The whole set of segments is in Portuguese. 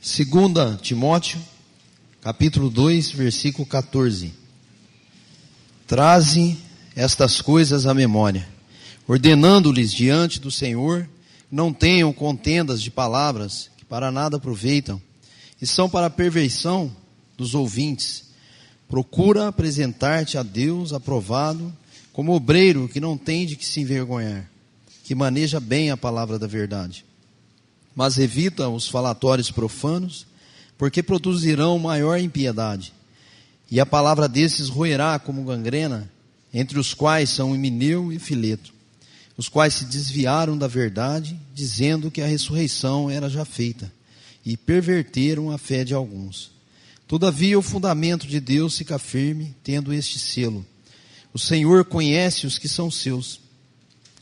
2 Timóteo, capítulo 2, versículo 14. Traze estas coisas à memória, ordenando-lhes diante do Senhor, não tenham contendas de palavras que para nada aproveitam, e são para a perversão dos ouvintes. Procura apresentar-te a Deus aprovado, como obreiro que não tem de que se envergonhar, que maneja bem a palavra da verdade. Mas evita os falatórios profanos, porque produzirão maior impiedade. E a palavra desses roerá como gangrena, entre os quais são Himeneu e Fileto, os quais se desviaram da verdade, dizendo que a ressurreição era já feita, e perverteram a fé de alguns. Todavia o fundamento de Deus fica firme, tendo este selo: o Senhor conhece os que são seus.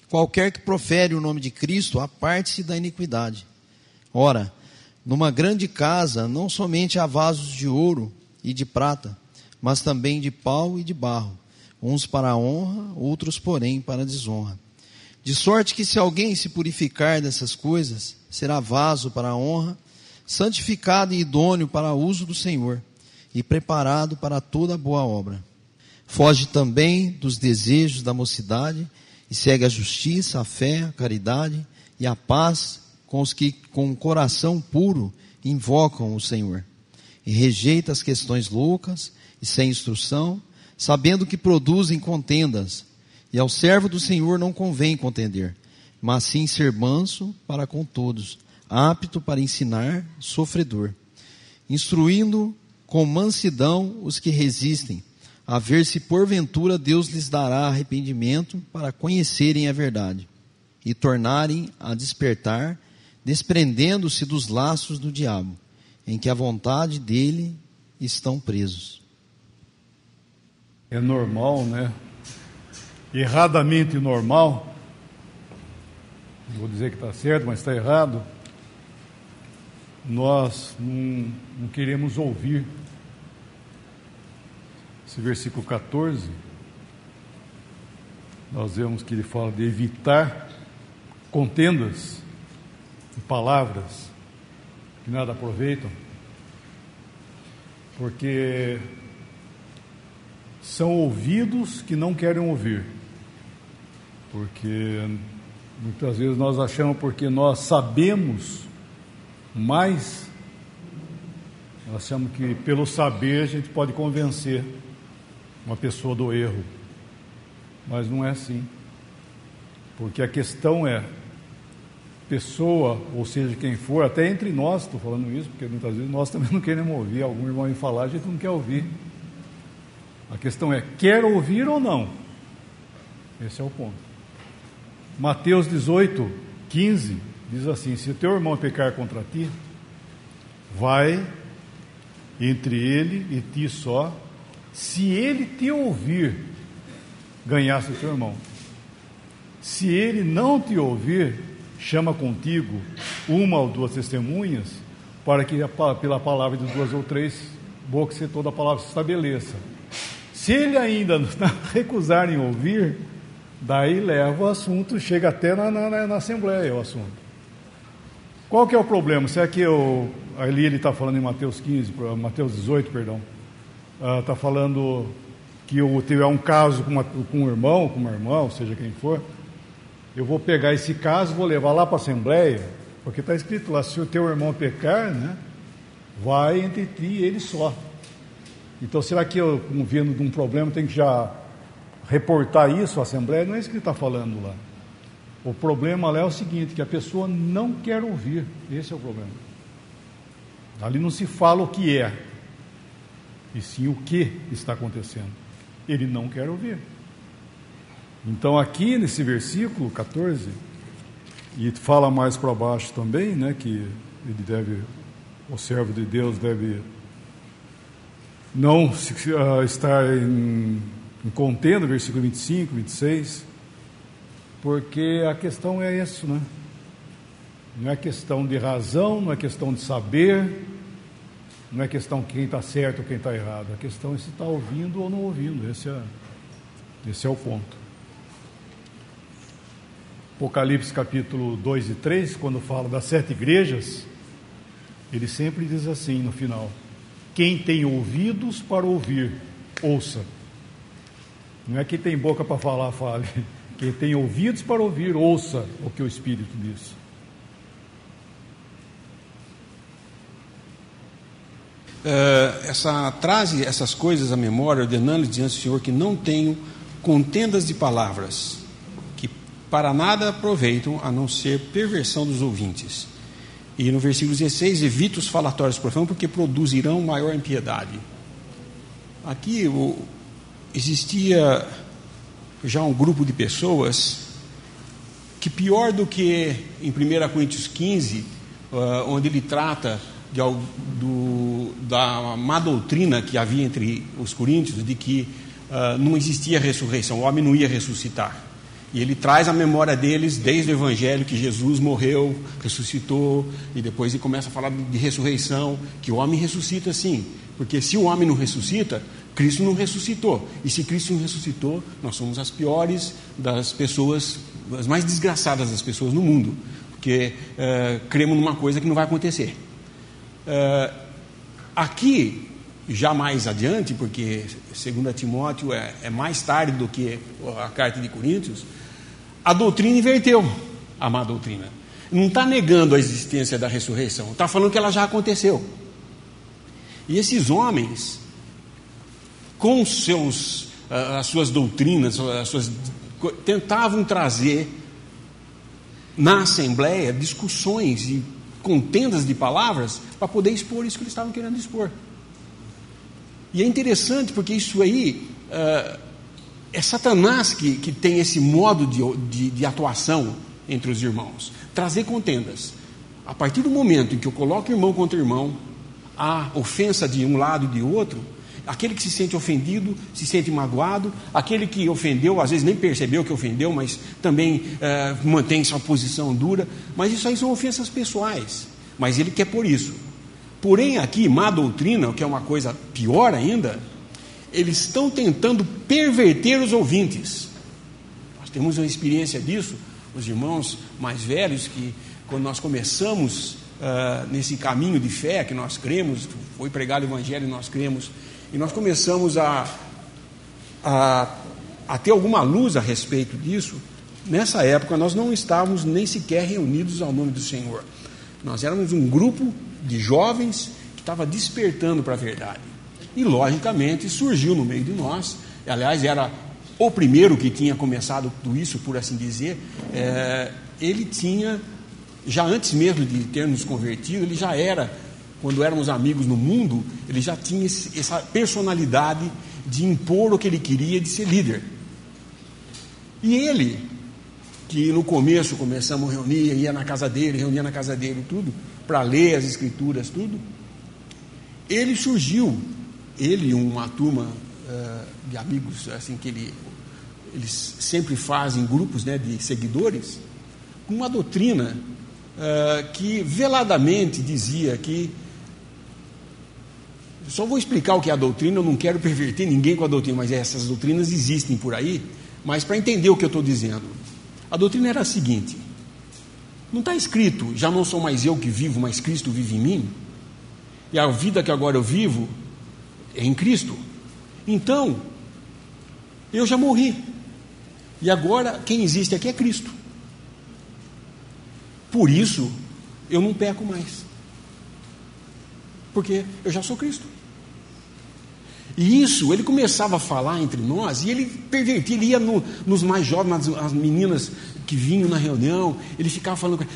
Qualquer que profere o nome de Cristo, aparte-se da iniquidade. Ora, numa grande casa, não somente há vasos de ouro e de prata, mas também de pau e de barro, uns para a honra, outros, porém, para a desonra. De sorte que se alguém se purificar dessas coisas, será vaso para a honra, santificado e idôneo para o uso do Senhor, e preparado para toda boa obra. Foge também dos desejos da mocidade, e segue a justiça, a fé, a caridade e a paz com os que com o coração puro invocam o Senhor. E rejeita as questões loucas e sem instrução, sabendo que produzem contendas. E ao servo do Senhor não convém contender, mas sim ser manso para com todos, apto para ensinar, sofredor, instruindo com mansidão os que resistem, a ver se porventura Deus lhes dará arrependimento para conhecerem a verdade e tornarem a despertar, desprendendo-se dos laços do diabo, em que a vontade dele estão presos. É normal, né? Erradamente normal. Não vou dizer que está certo, mas está errado. Nós não queremos ouvir. Esse versículo 14, nós vemos que ele fala de evitar contendas e palavras que nada aproveitam, porque são ouvidos que não querem ouvir, porque muitas vezes nós achamos, porque nós sabemos mais, nós achamos que pelo saber a gente pode convencer uma pessoa do erro, mas não é assim, porque a questão é, pessoa, ou seja, quem for, até entre nós, estou falando isso, porque muitas vezes nós também não queremos ouvir, algum irmão me falar, a gente não quer ouvir. A questão é, quer ouvir ou não? Esse é o ponto. Mateus 18, 15, diz assim: se o teu irmão pecar contra ti, vai entre ele e ti só, se ele te ouvir, ganhaste o teu irmão. Se ele não te ouvir, chama contigo uma ou duas testemunhas, para que pela palavra de duas ou três bocas toda a palavra se estabeleça. Se ele ainda recusar em ouvir, daí leva o assunto, chega até na Assembleia o assunto. Qual que é o problema? Será que ali ele está falando em Mateus 18, está falando que eu tiver um caso com um irmão, com uma irmã, seja quem for, eu vou pegar esse caso, vou levar lá para a Assembleia, porque está escrito lá, se o teu irmão pecar, né, vai entre ti e ele só. Então, será que eu, vindo de um problema, tenho que já reportar isso à Assembleia? Não é isso que ele está falando lá. O problema lá é o seguinte, que a pessoa não quer ouvir. Esse é o problema. Ali não se fala o que é, e sim o que está acontecendo. Ele não quer ouvir. Então, aqui nesse versículo 14, e fala mais para baixo também, né, que o servo de Deus deve não estar em contenda, versículo 25, 26, porque a questão é isso, né? Não é questão de razão, não é questão de saber, não é questão de quem está certo ou quem está errado, a questão é se está ouvindo ou não ouvindo, esse é o ponto. Apocalipse capítulo 2 e 3, quando fala das 7 igrejas, ele sempre diz assim no final: quem tem ouvidos para ouvir, ouça. Não é quem tem boca para falar, fale. Quem tem ouvidos para ouvir, ouça o que o Espírito diz. Traze essas coisas à memória, ordenando-lhes diante do Senhor que não tenham contendas de palavras, que para nada aproveitam, a não ser perversão dos ouvintes. E no versículo 16, evita os falatórios profanos, porque produzirão maior impiedade. Aqui existia já um grupo de pessoas que, pior do que em 1 Coríntios 15, onde ele trata da má doutrina que havia entre os coríntios, de que não existia ressurreição, o homem não ia ressuscitar. E ele traz à memória deles, desde o Evangelho, que Jesus morreu, ressuscitou, e depois ele começa a falar de ressurreição, que o homem ressuscita sim, porque se o homem não ressuscita, Cristo não ressuscitou. E se Cristo não ressuscitou, nós somos as piores das pessoas, as mais desgraçadas das pessoas no mundo, porque cremos numa coisa que não vai acontecer. Aqui, já mais adiante, porque 2 Timóteo é mais tarde do que a carta de Coríntios, a doutrina inverteu a má doutrina. Não está negando a existência da ressurreição, está falando que ela já aconteceu. E esses homens, com as suas doutrinas, tentavam trazer na Assembleia discussões e contendas de palavras para poder expor isso que eles estavam querendo expor. E é interessante porque isso aí é Satanás que tem esse modo de atuação entre os irmãos, trazer contendas. A partir do momento em que eu coloco irmão contra irmão, há ofensa de um lado e de outro, aquele que se sente ofendido, se sente magoado, aquele que ofendeu, às vezes nem percebeu que ofendeu, mas também mantém sua posição dura, mas isso aí são ofensas pessoais, mas ele quer por isso. Porém aqui, má doutrina, que é uma coisa pior ainda, eles estão tentando perverter os ouvintes. Nós temos uma experiência disso, os irmãos mais velhos, que quando nós começamos nesse caminho de fé, que nós cremos, foi pregado o Evangelho e nós cremos, e nós começamos a ter alguma luz a respeito disso. Nessa época nós não estávamos nem sequer reunidos ao nome do Senhor. Nós éramos um grupo de jovens que estava despertando para a verdade. E logicamente surgiu no meio de nós, aliás era o primeiro que tinha começado tudo isso, por assim dizer. Ele tinha, já antes mesmo de ter nos convertido, ele já era, quando éramos amigos no mundo, ele já tinha essa personalidade de impor o que ele queria, de ser líder. E ele, que no começo começamos a reunir, ia na casa dele, reunia na casa dele tudo, para ler as escrituras, tudo, ele surgiu, ele e uma turma de amigos, assim, que eles sempre fazem grupos, né, de seguidores, com uma doutrina que veladamente dizia que, só vou explicar o que é a doutrina, eu não quero perverter ninguém com a doutrina, mas essas doutrinas existem por aí, mas para entender o que eu estou dizendo, a doutrina era a seguinte: não está escrito, já não sou mais eu que vivo, mas Cristo vive em mim, e a vida que agora eu vivo é em Cristo, então eu já morri, e agora quem existe aqui é Cristo, por isso eu não peco mais, porque eu já sou Cristo. E isso, ele começava a falar entre nós, e ele pervertia, ele ia nos mais jovens, as meninas que vinham na reunião, ele ficava falando,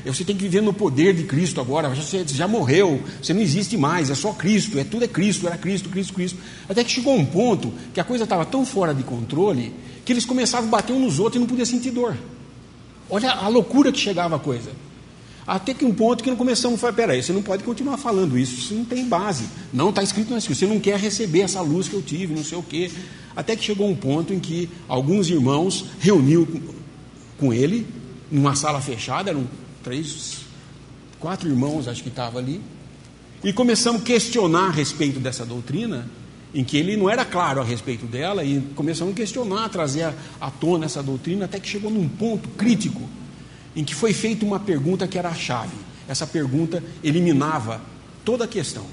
você tem que viver no poder de Cristo agora, você já morreu, você não existe mais, é só Cristo, tudo é Cristo, era Cristo, Cristo, Cristo. Até que chegou um ponto que a coisa estava tão fora de controle, que eles começavam a bater uns nos outros e não podiam sentir dor. Olha a loucura que chegava a coisa. Até que um ponto que não começamos a falar, peraí, você não pode continuar falando isso não tem base, não está escrito na Escritura, você não quer receber essa luz que eu tive, não sei o quê. Até que chegou um ponto em que alguns irmãos reuniu com ele, numa sala fechada, eram 4 irmãos, acho que estavam ali, e começamos a questionar a respeito dessa doutrina, em que ele não era claro a respeito dela, e começamos a questionar, a trazer à tona essa doutrina, até que chegou num ponto crítico, em que foi feita uma pergunta que era a chave. Essa pergunta eliminava toda a questão.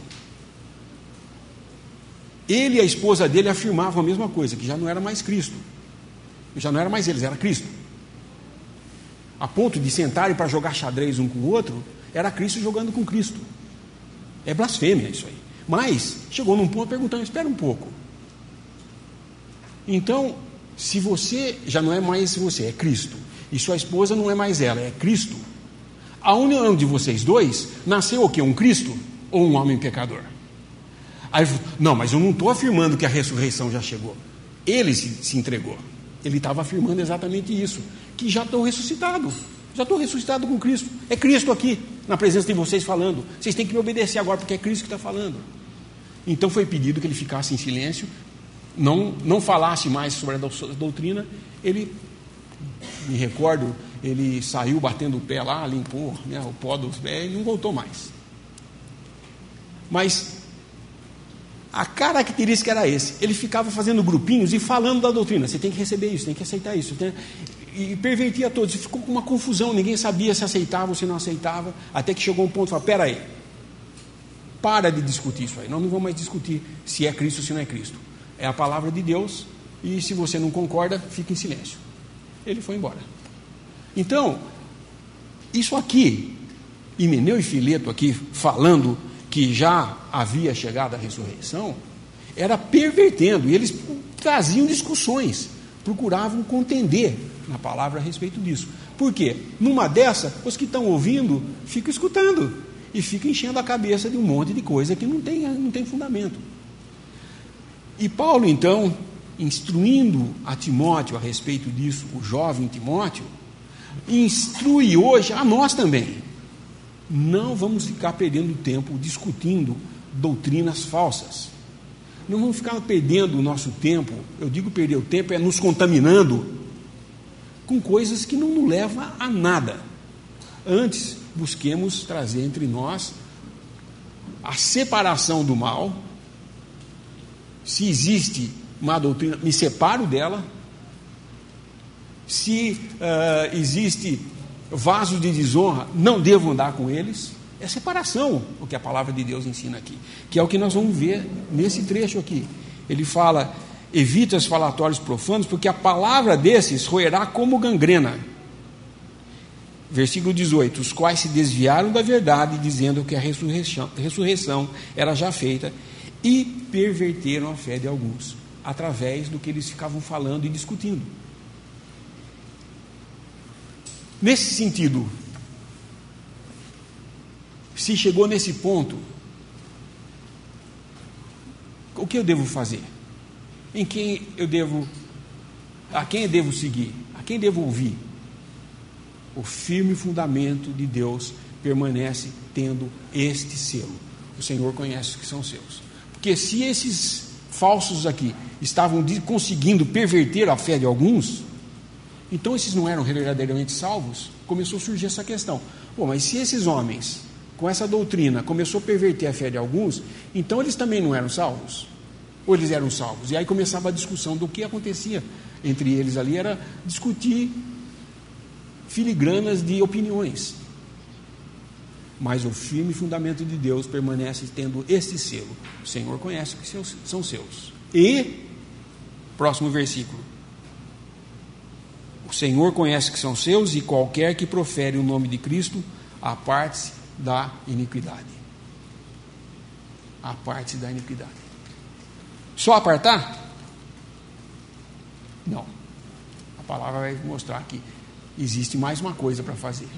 Ele e a esposa dele afirmavam a mesma coisa, que já não era mais Cristo. Já não era mais eles, era Cristo. A ponto de sentarem para jogar xadrez um com o outro, era Cristo jogando com Cristo. É blasfêmia isso aí. Mas chegou num ponto perguntando, espera um pouco. Então, se você já não é mais você, é Cristo, e sua esposa não é mais ela, é Cristo, a união de vocês dois nasceu o quê? Um Cristo ou um homem pecador? Aí ele falou, não, mas eu não estou afirmando que a ressurreição já chegou. Ele se entregou. Ele estava afirmando exatamente isso, que já estou ressuscitado com Cristo. É Cristo aqui, na presença de vocês falando. Vocês têm que me obedecer agora, porque é Cristo que está falando. Então foi pedido que ele ficasse em silêncio, não falasse mais sobre a doutrina. Ele, me recordo, ele saiu batendo o pé lá, limpou, né, o pó dos pés e não voltou mais. Mas a característica era esse. Ele ficava fazendo grupinhos e falando da doutrina. Você tem que receber isso, tem que aceitar isso. E pervertia todos. E ficou com uma confusão. Ninguém sabia se aceitava ou se não aceitava. Até que chegou um ponto e falou, espera aí. Para de discutir isso aí. Nós não vamos mais discutir se é Cristo ou se não é Cristo. É a palavra de Deus. E se você não concorda, fica em silêncio. Ele foi embora. Então, isso aqui, Himeneu e Fileto aqui falando que já havia chegado a ressurreição, era pervertendo, e eles traziam discussões, procuravam contender na palavra a respeito disso. Por quê? Numa dessa, os que estão ouvindo ficam escutando e ficam enchendo a cabeça de um monte de coisa que não tem fundamento. E Paulo, então, instruindo a Timóteo a respeito disso, o jovem Timóteo, instrui hoje a nós também. Não vamos ficar perdendo tempo discutindo doutrinas falsas. Não vamos ficar perdendo o nosso tempo, eu digo perder o tempo, é nos contaminando com coisas que não nos levam a nada. Antes, busquemos trazer entre nós a separação do mal. Se existe má doutrina, me separo dela. Se existe vasos de desonra, não devo andar com eles. É separação, o que a palavra de Deus ensina aqui, que é o que nós vamos ver nesse trecho aqui. Ele fala, evita os falatórios profanos, porque a palavra desses roerá como gangrena. Versículo 18, os quais se desviaram da verdade, dizendo que a ressurreição era já feita, e perverteram a fé de alguns, através do que eles ficavam falando e discutindo. Nesse sentido, se chegou nesse ponto, o que eu devo fazer? A quem eu devo seguir? A quem devo ouvir? O firme fundamento de Deus permanece tendo este selo. O Senhor conhece os que são seus. Porque se esses falsos aqui estavam conseguindo perverter a fé de alguns, então esses não eram verdadeiramente salvos. Começou a surgir essa questão. Mas se esses homens, com essa doutrina, começou a perverter a fé de alguns, então eles também não eram salvos? Ou eles eram salvos? E aí começava a discussão do que acontecia entre eles ali, era discutir filigranas de opiniões. Mas o firme fundamento de Deus permanece tendo este selo. O Senhor conhece que são seus. E, próximo versículo, o Senhor conhece que são seus, e qualquer que profere o nome de Cristo, aparte-se da iniquidade. Aparte-se da iniquidade. Só apartar? Não. A palavra vai mostrar que existe mais uma coisa para fazer.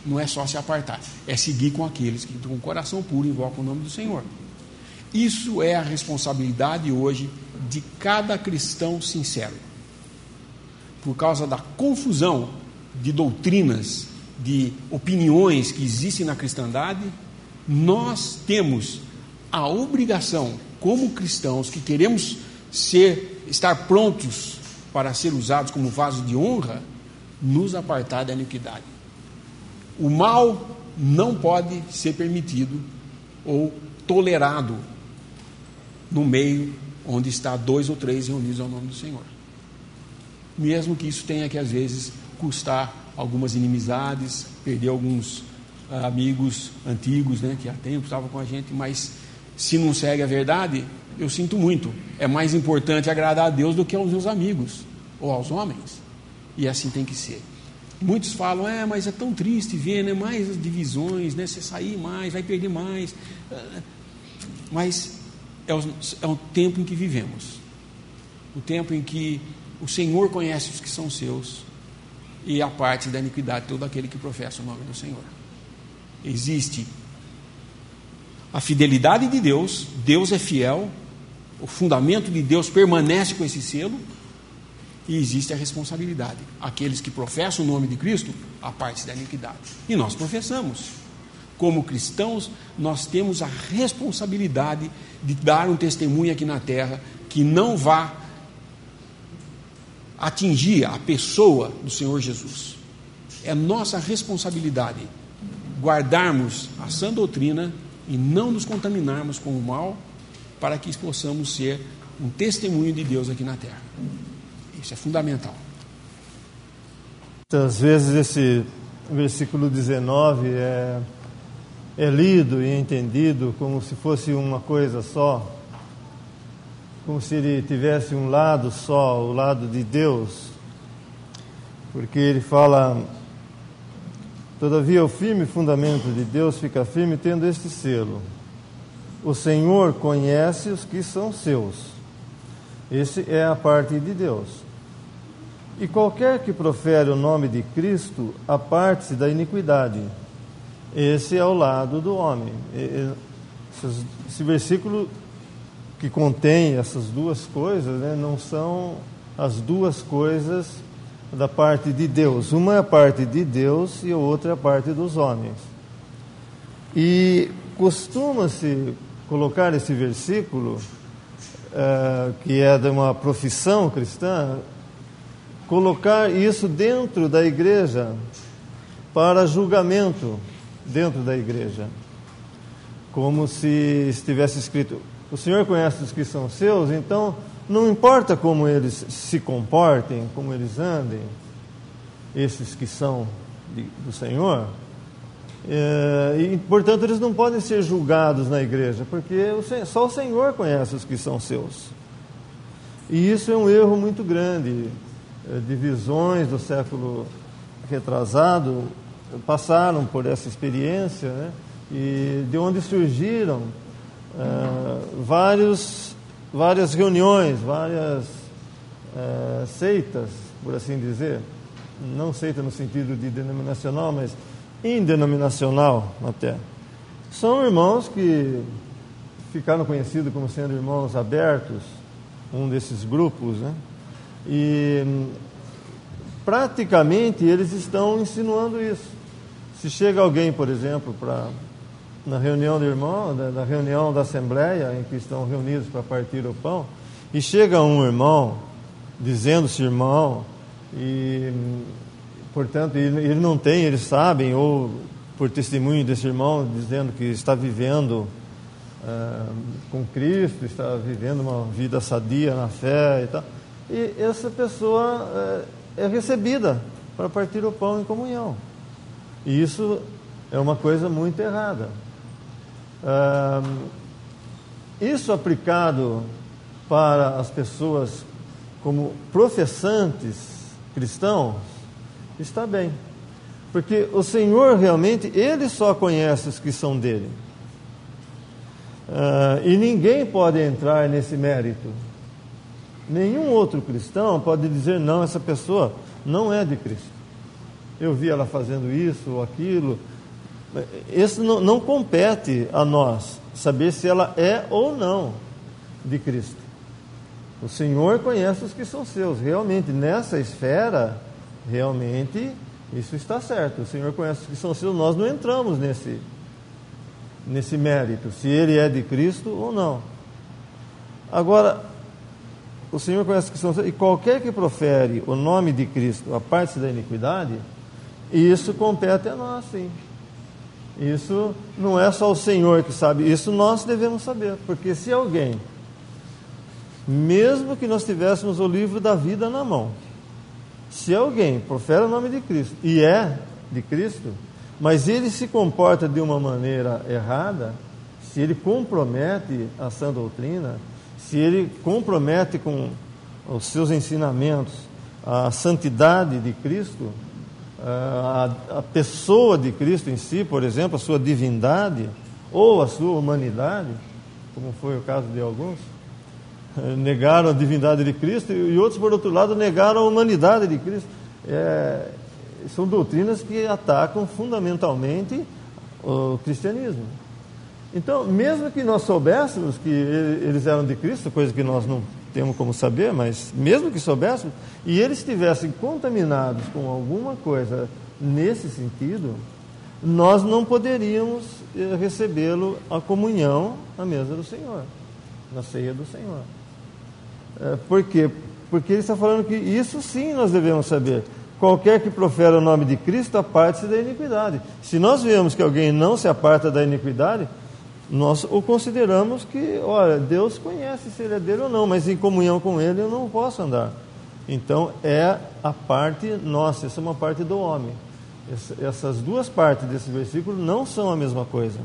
Não é só se apartar, é seguir com aqueles que com o coração puro invocam o nome do Senhor. Isso é a responsabilidade hoje de cada cristão sincero. Por causa da confusão de doutrinas, de opiniões que existem na cristandade, nós temos a obrigação, como cristãos que queremos estar prontos para ser usados como vaso de honra, nos apartar da iniquidade. O mal não pode ser permitido ou tolerado no meio onde está 2 ou 3 reunidos ao nome do Senhor. Mesmo que isso tenha que, às vezes, custar algumas inimizades, perder alguns amigos antigos, né, que há tempo estavam com a gente, mas se não segue a verdade, eu sinto muito. É mais importante agradar a Deus do que aos meus amigos ou aos homens. E assim tem que ser. Muitos falam, mas é tão triste ver, né, mais as divisões, né, você sair mais, vai perder mais. Mas é o tempo em que vivemos. O tempo em que o Senhor conhece os que são seus e a parte da iniquidade todo aquele que professa o nome do Senhor. Existe a fidelidade de Deus, Deus é fiel, o fundamento de Deus permanece com esse selo, e existe a responsabilidade. Aqueles que professam o nome de Cristo, a parte da iniquidade. E nós professamos. Como cristãos, nós temos a responsabilidade de dar um testemunho aqui na terra que não vá atingir a pessoa do Senhor Jesus. É nossa responsabilidade guardarmos a sã doutrina e não nos contaminarmos com o mal, para que possamos ser um testemunho de Deus aqui na terra. Isso é fundamental. Muitas vezes esse versículo 19 é lido e entendido como se fosse uma coisa só, como se ele tivesse um lado só, o lado de Deus, porque ele fala: todavia o firme fundamento de Deus fica firme tendo este selo: o Senhor conhece os que são seus. Esse é a parte de Deus. E qualquer que profere o nome de Cristo aparte-se da iniquidade. Esse é o lado do homem. Esse versículo que contém essas duas coisas, né, não são as duas coisas da parte de Deus. Uma é a parte de Deus e a outra é a parte dos homens. E costuma-se colocar esse versículo, que é de uma profissão cristã, colocar isso dentro da igreja para julgamento dentro da igreja, como se estivesse escrito: o Senhor conhece os que são seus, então não importa como eles se comportem, como eles andem, esses que são do Senhor, e portanto eles não podem ser julgados na igreja, porque só o Senhor conhece os que são seus. E isso é um erro muito grande. Divisões do século retrasado passaram por essa experiência, né? E de onde surgiram várias reuniões, várias seitas, por assim dizer, não seita no sentido de denominacional, mas indenominacional até. São irmãos que ficaram conhecidos como sendo irmãos abertos, um desses grupos, né? E praticamente eles estão insinuando isso. Se chega alguém, por exemplo, na reunião de irmão, na reunião da assembleia em que estão reunidos para partir o pão, e chega um irmão dizendo-se irmão, e portanto ele não tem, eles sabem, ou por testemunho desse irmão dizendo que está vivendo com Cristo, está vivendo uma vida sadia na fé e tal, e essa pessoa é recebida para partir o pão em comunhão. E isso é uma coisa muito errada. Isso aplicado para as pessoas como professantes cristãos, está bem. Porque o Senhor realmente, Ele só conhece os que são dele. E ninguém pode entrar nesse mérito. Nenhum outro cristão pode dizer: não, essa pessoa não é de Cristo. Eu vi ela fazendo isso ou aquilo. Isso não compete a nós saber se ela é ou não de Cristo. O Senhor conhece os que são seus. Realmente, nessa esfera, realmente, isso está certo. O Senhor conhece os que são seus. Nós não entramos nesse mérito, se ele é de Cristo ou não. Agora, o Senhor conhece os que são seus, e qualquer que profere o nome de Cristo a parte da iniquidade, isso compete a nós, sim. Isso não é só o Senhor que sabe, isso nós devemos saber, porque se alguém, mesmo que nós tivéssemos o livro da vida na mão, se alguém profere o nome de Cristo e é de Cristo, mas ele se comporta de uma maneira errada, se ele compromete a sã doutrina, se ele compromete com os seus ensinamentos a santidade de Cristo, a pessoa de Cristo em si, por exemplo, a sua divindade ou a sua humanidade, como foi o caso de alguns, negaram a divindade de Cristo, e outros, por outro lado, negaram a humanidade de Cristo. São doutrinas que atacam fundamentalmente o cristianismo. Então, mesmo que nós soubéssemos que eles eram de Cristo, coisa que nós não temos como saber, mas mesmo que soubéssemos, e eles estivessem contaminados com alguma coisa nesse sentido, nós não poderíamos recebê-lo à comunhão à mesa do Senhor, na ceia do Senhor. Por quê? Porque ele está falando que isso sim nós devemos saber. Qualquer que profere o nome de Cristo aparte-se da iniquidade. Se nós vemos que alguém não se aparta da iniquidade, nós o consideramos que, olha, Deus conhece se ele é dele ou não, mas em comunhão com ele eu não posso andar. Então é a parte nossa, essa é uma parte do homem. Essas duas partes desse versículo não são a mesma coisa.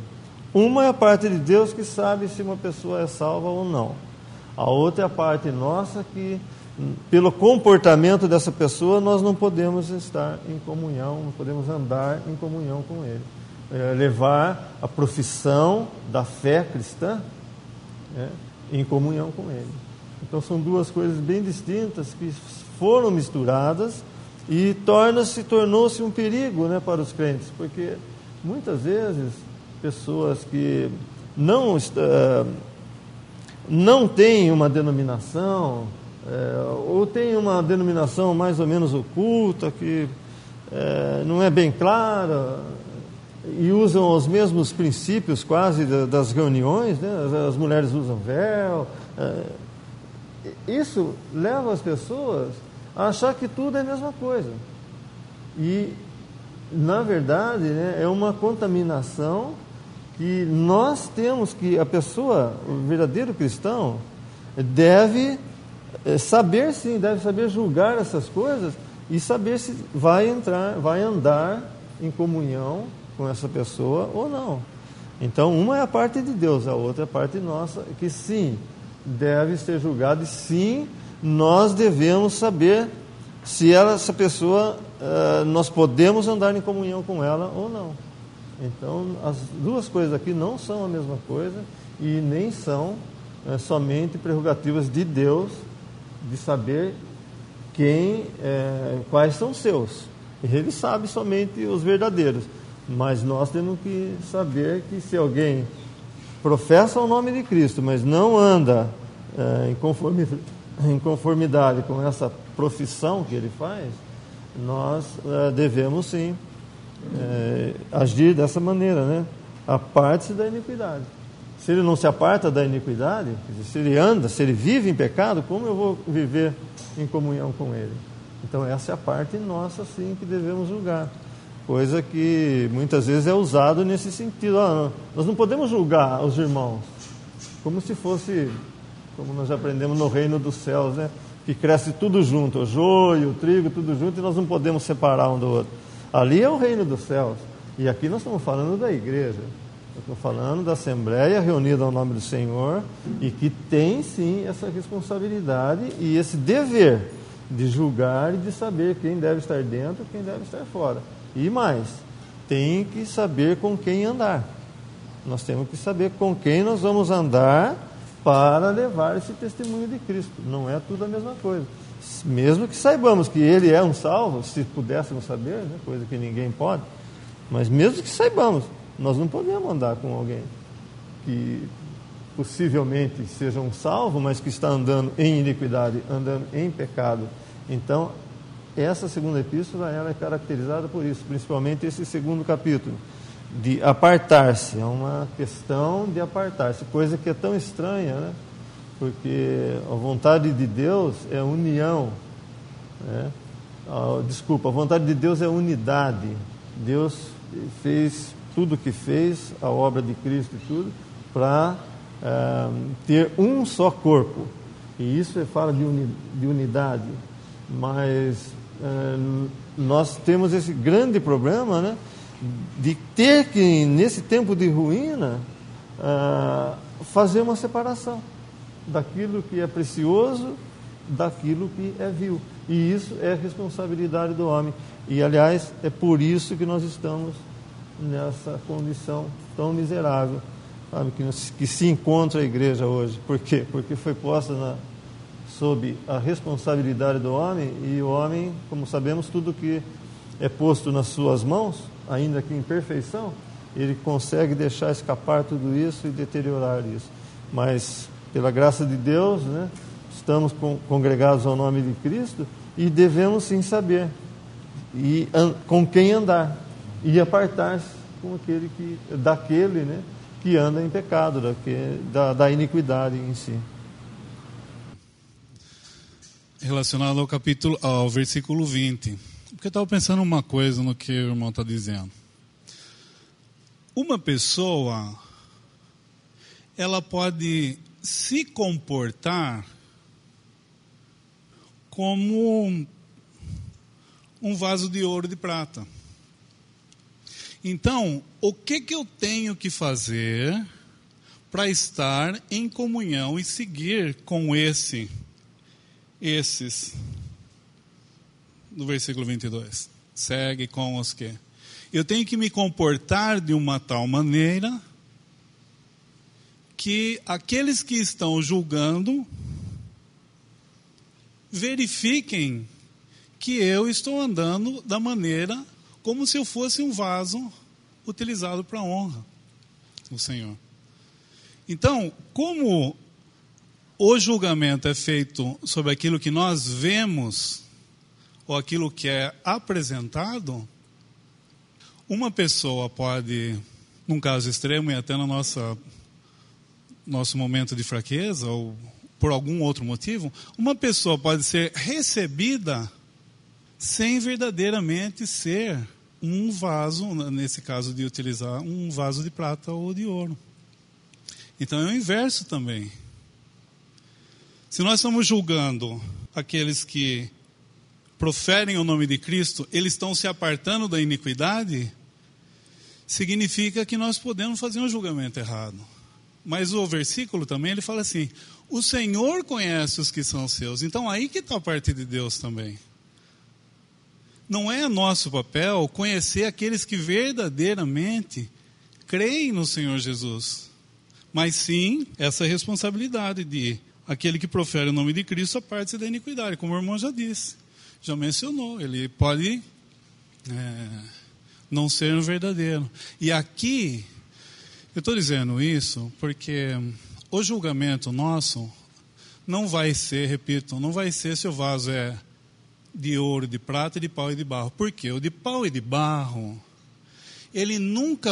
Uma é a parte de Deus que sabe se uma pessoa é salva ou não. A outra é a parte nossa que, pelo comportamento dessa pessoa, nós não podemos estar em comunhão, não podemos andar em comunhão com ele. Levar a profissão da fé cristã em comunhão com ele. Então são duas coisas bem distintas que foram misturadas e tornou-se um perigo, para os crentes, porque muitas vezes pessoas que não têm uma denominação, ou têm uma denominação mais ou menos oculta, que não é bem clara, e usam os mesmos princípios quase das reuniões, as mulheres usam véu, isso leva as pessoas a achar que tudo é a mesma coisa, e na verdade é uma contaminação que nós temos que, a pessoa, o verdadeiro cristão, deve saber sim, deve saber julgar essas coisas e saber se vai andar em comunhão com essa pessoa ou não. Então, uma é a parte de Deus, a outra é a parte nossa, que sim, deve ser julgada, e sim, nós devemos saber se essa pessoa, nós podemos andar em comunhão com ela ou não. Então, as duas coisas aqui não são a mesma coisa e nem são somente prerrogativas de Deus de saber quais são seus. Ele sabe somente os verdadeiros. Mas nós temos que saber que se alguém professa o nome de Cristo, mas não anda em conformidade com essa profissão que ele faz, nós devemos sim agir dessa maneira, aparte-se da iniquidade. Se ele não se aparta da iniquidade, se ele anda, se ele vive em pecado, como eu vou viver em comunhão com ele? Então essa é a parte nossa sim que devemos julgar. Coisa que muitas vezes é usado nesse sentido. Nós não podemos julgar os irmãos como se fosse, como nós aprendemos no reino dos céus, que cresce tudo junto, o joio, o trigo, tudo junto, e nós não podemos separar um do outro. Ali é o reino dos céus, e aqui nós estamos falando da igreja, nós estamos falando da assembleia reunida ao nome do Senhor, e que tem sim essa responsabilidade e esse dever de julgar e de saber quem deve estar dentro e quem deve estar fora. E mais, tem que saber com quem andar. Nós temos que saber com quem nós vamos andar para levar esse testemunho de Cristo. Não é tudo a mesma coisa. Mesmo que saibamos que ele é um salvo, se pudéssemos saber, coisa que ninguém pode, mas mesmo que saibamos, nós não podemos andar com alguém que possivelmente seja um salvo, mas que está andando em iniquidade, andando em pecado. Então, essa segunda epístola, ela é caracterizada por isso, principalmente esse segundo capítulo, de apartar-se. É uma questão de apartar-se, coisa que é tão estranha, porque a vontade de Deus é união, a vontade de Deus é unidade. Deus fez tudo o que fez, a obra de Cristo e tudo, para ter um só corpo, e isso fala de unidade, mas nós temos esse grande problema, de ter que, nesse tempo de ruína, fazer uma separação daquilo que é precioso, daquilo que é vil. E isso é responsabilidade do homem. E, aliás, é por isso que nós estamos nessa condição tão miserável, sabe, que se encontra a igreja hoje. Por quê? Porque foi posta sob a responsabilidade do homem, e o homem, como sabemos, tudo que é posto nas suas mãos, ainda que em perfeição, ele consegue deixar escapar tudo isso e deteriorar isso. Mas, pela graça de Deus, né, estamos congregados ao nome de Cristo e devemos sim saber com quem andar e apartar-se com daquele, né, que anda em pecado, da iniquidade em si. Relacionado ao versículo 20. Porque eu estava pensando uma coisa no que o irmão está dizendo. Uma pessoa, ela pode se comportar como um vaso de ouro e de prata. Então, o que eu tenho que fazer para estar em comunhão e seguir com esses, no versículo 22, segue com os que? Eu tenho que me comportar de uma tal maneira que aqueles que estão julgando verifiquem que eu estou andando da maneira como se eu fosse um vaso utilizado para a honra do Senhor. Então, como o julgamento é feito sobre aquilo que nós vemos, ou aquilo que é apresentado, uma pessoa pode, num caso extremo e até no nosso momento de fraqueza, ou por algum outro motivo, uma pessoa pode ser recebida sem verdadeiramente ser um vaso, nesse caso de utilizar um vaso de prata ou de ouro. Então é o inverso também. Se nós estamos julgando aqueles que proferem o nome de Cristo, eles estão se apartando da iniquidade, significa que nós podemos fazer um julgamento errado. Mas o versículo também, ele fala assim, o Senhor conhece os que são seus. Então aí que está a parte de Deus também. Não é nosso papel conhecer aqueles que verdadeiramente creem no Senhor Jesus, mas sim essa responsabilidade de aquele que profere o nome de Cristo aparte-se da iniquidade, como o irmão já disse, já mencionou, ele pode não ser um verdadeiro. E aqui, eu estou dizendo isso porque o julgamento nosso não vai ser, repito, não vai ser se o vaso é de ouro, de prata, de pau e de barro. Por quê? O de pau e de barro, ele nunca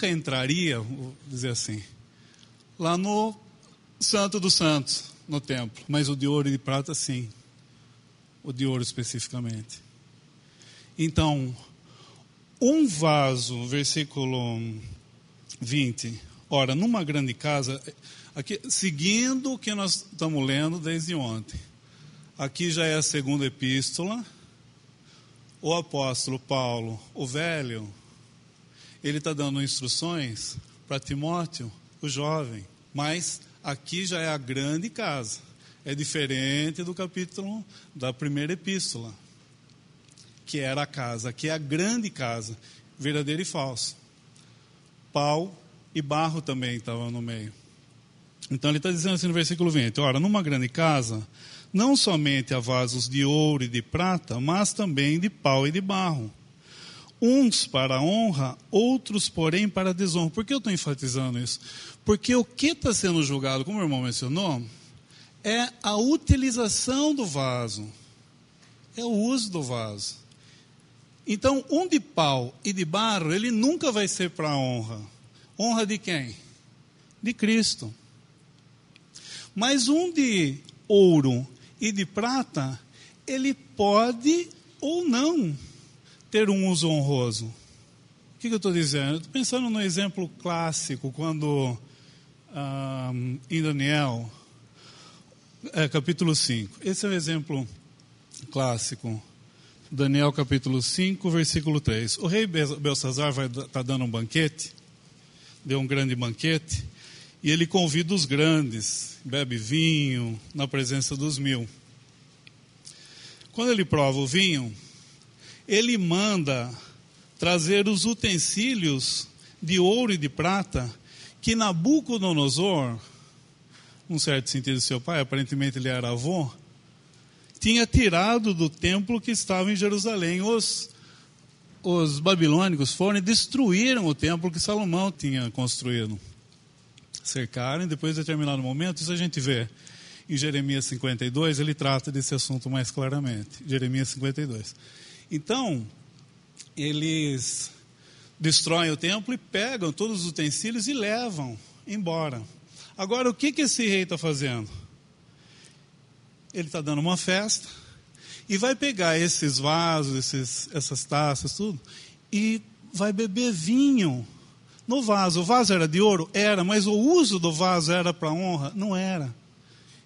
entraria, vou dizer assim, lá no Santo dos Santos, no templo. Mas o de ouro e de prata, sim. O de ouro especificamente. Então, um vaso, versículo 20. Ora, numa grande casa, aqui, seguindo o que nós estamos lendo desde ontem. Aqui já é a segunda epístola. O apóstolo Paulo, o velho, ele está dando instruções para Timóteo, o jovem. Mas aqui já é a grande casa. É diferente do capítulo da primeira epístola, que era a casa. Aqui é a grande casa, verdadeiro e falso. Pau e barro também estavam no meio. Então ele está dizendo assim no versículo 20. Ora, numa grande casa, não somente há vasos de ouro e de prata, mas também de pau e de barro. Uns para a honra, outros, porém, para a desonra. Por que eu estou enfatizando isso? Porque o que está sendo julgado, como o irmão mencionou, é a utilização do vaso. É o uso do vaso. Então, um de pau e de barro, ele nunca vai ser para a honra. Honra de quem? De Cristo. Mas um de ouro e de prata, ele pode ou não ter um uso honroso. O que eu estou dizendo? Eu estou pensando no exemplo clássico, quando em Daniel, capítulo 5. Esse é o exemplo clássico. Daniel capítulo 5, versículo 3. O rei Belsazar vai estar dando um banquete, deu um grande banquete, e ele convida os grandes, bebe vinho na presença dos 1000. Quando ele prova o vinho, ele manda trazer os utensílios de ouro e de prata que Nabucodonosor, num certo sentido seu pai, aparentemente ele era avô, tinha tirado do templo que estava em Jerusalém. Os babilônicos foram e destruíram o templo que Salomão tinha construído. Cercaram, e depois de determinado momento, isso a gente vê em Jeremias 52, ele trata desse assunto mais claramente. Jeremias 52. Então, eles destroem o templo e pegam todos os utensílios e levam embora. Agora, o que esse rei está fazendo? Ele está dando uma festa e vai pegar esses vasos, essas taças, tudo, e vai beber vinho no vaso. O vaso era de ouro? Era, mas o uso do vaso era para honra? Não era.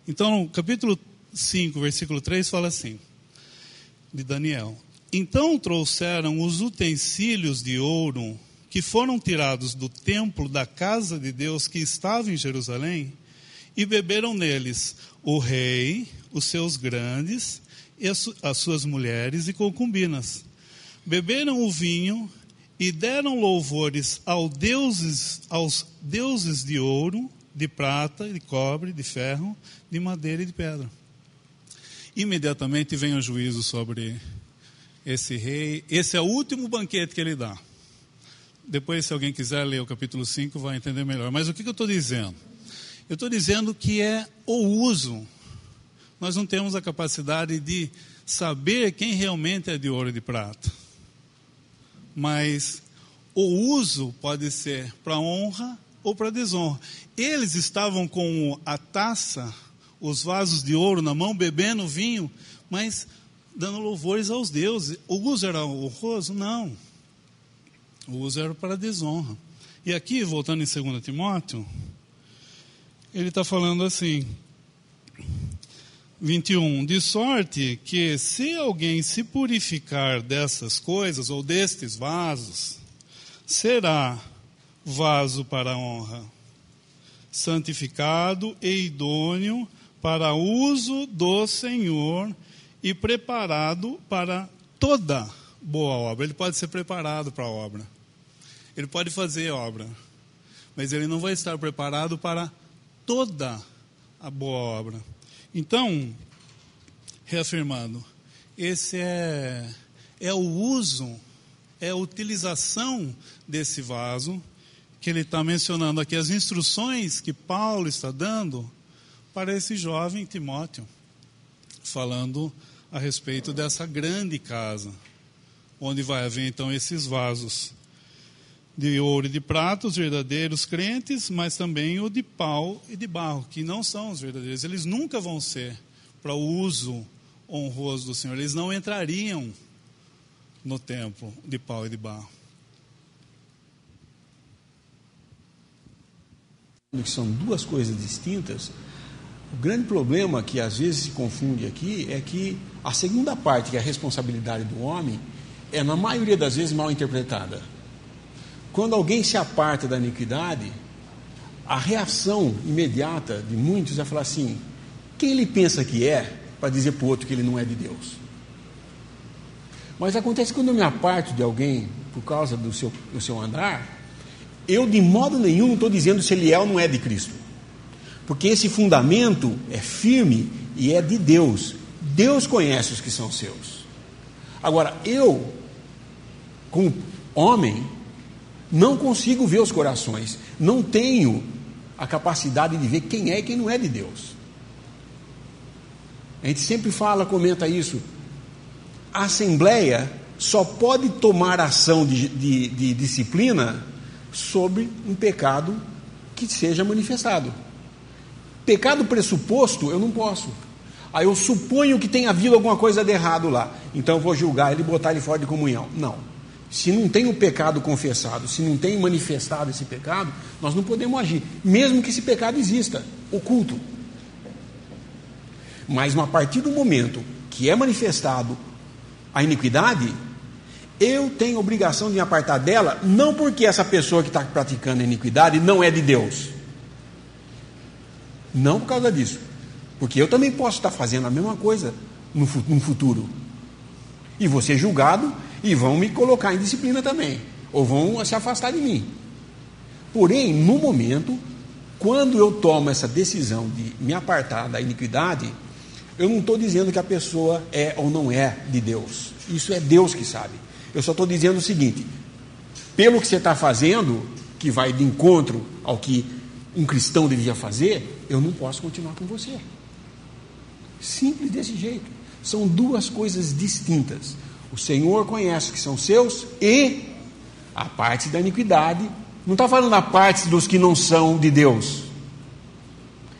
Então, no capítulo 5, versículo 3, fala assim, de Daniel: então trouxeram os utensílios de ouro que foram tirados do templo da casa de Deus que estava em Jerusalém, e beberam neles o rei, os seus grandes, e as suas mulheres e concubinas. Beberam o vinho e deram louvores aos deuses de ouro, de prata, de cobre, de ferro, de madeira e de pedra. Imediatamente vem o juízo sobre esse rei. Esse é o último banquete que ele dá. Depois, se alguém quiser ler o capítulo 5, vai entender melhor. Mas o que eu estou dizendo? Eu estou dizendo que é o uso. Nós não temos a capacidade de saber quem realmente é de ouro e de prata. Mas o uso pode ser para honra ou para desonra. Eles estavam com a taça, os vasos de ouro na mão, bebendo vinho, mas dando louvores aos deuses. O uso era honroso? Não. O uso era para desonra. E aqui, voltando em 2 Timóteo, ele está falando assim, 21, de sorte que se alguém se purificar dessas coisas, ou destes vasos, será vaso para a honra, santificado e idôneo para uso do Senhor e preparado para toda boa obra. Ele pode ser preparado para a obra, ele pode fazer obra, mas ele não vai estar preparado para toda a boa obra. Então, reafirmando, esse é o uso, é a utilização desse vaso que ele está mencionando aqui, as instruções que Paulo está dando para esse jovem Timóteo, falando a respeito dessa grande casa, onde vai haver então esses vasos de ouro e de prata, os verdadeiros crentes, mas também o de pau e de barro, que não são os verdadeiros. Eles nunca vão ser para o uso honroso do Senhor. Eles não entrariam no templo de pau e de barro. Que são duas coisas distintas. O grande problema que às vezes se confunde aqui é que a segunda parte, que é a responsabilidade do homem, é na maioria das vezes mal interpretada. Quando alguém se aparta da iniquidade, a reação imediata de muitos é falar assim: quem ele pensa que é, para dizer para o outro que ele não é de Deus. Mas acontece quando eu me aparto de alguém por causa do seu andar, eu de modo nenhum não estou dizendo se ele é ou não é de Cristo, porque esse fundamento é firme e é de Deus. Deus conhece os que são seus. Agora, eu, como homem, não consigo ver os corações, não tenho a capacidade de ver quem é e quem não é de Deus. A gente sempre fala, comenta isso. A Assembleia só pode tomar ação de disciplina sobre um pecado que seja manifestado. Pecado pressuposto, eu não posso. Aí eu suponho que tenha havido alguma coisa de errado lá, então eu vou julgar ele e botar ele fora de comunhão. Não. Se não tem o pecado confessado, se não tem manifestado esse pecado, nós não podemos agir, mesmo que esse pecado exista, oculto. Mas a partir do momento que é manifestado a iniquidade, eu tenho obrigação de me apartar dela, não porque essa pessoa que está praticando a iniquidade não é de Deus. Não por causa disso. Porque eu também posso estar fazendo a mesma coisa no futuro. E vou ser julgado e vão me colocar em disciplina também. Ou vão se afastar de mim. Porém, no momento, quando eu tomo essa decisão de me apartar da iniquidade, eu não estou dizendo que a pessoa é ou não é de Deus. Isso é Deus que sabe. Eu só estou dizendo o seguinte: pelo que você está fazendo, que vai de encontro ao que um cristão devia fazer, eu não posso continuar com você. Simples desse jeito. São duas coisas distintas. O Senhor conhece que são seus e a parte da iniquidade. Não está falando a parte dos que não são de Deus.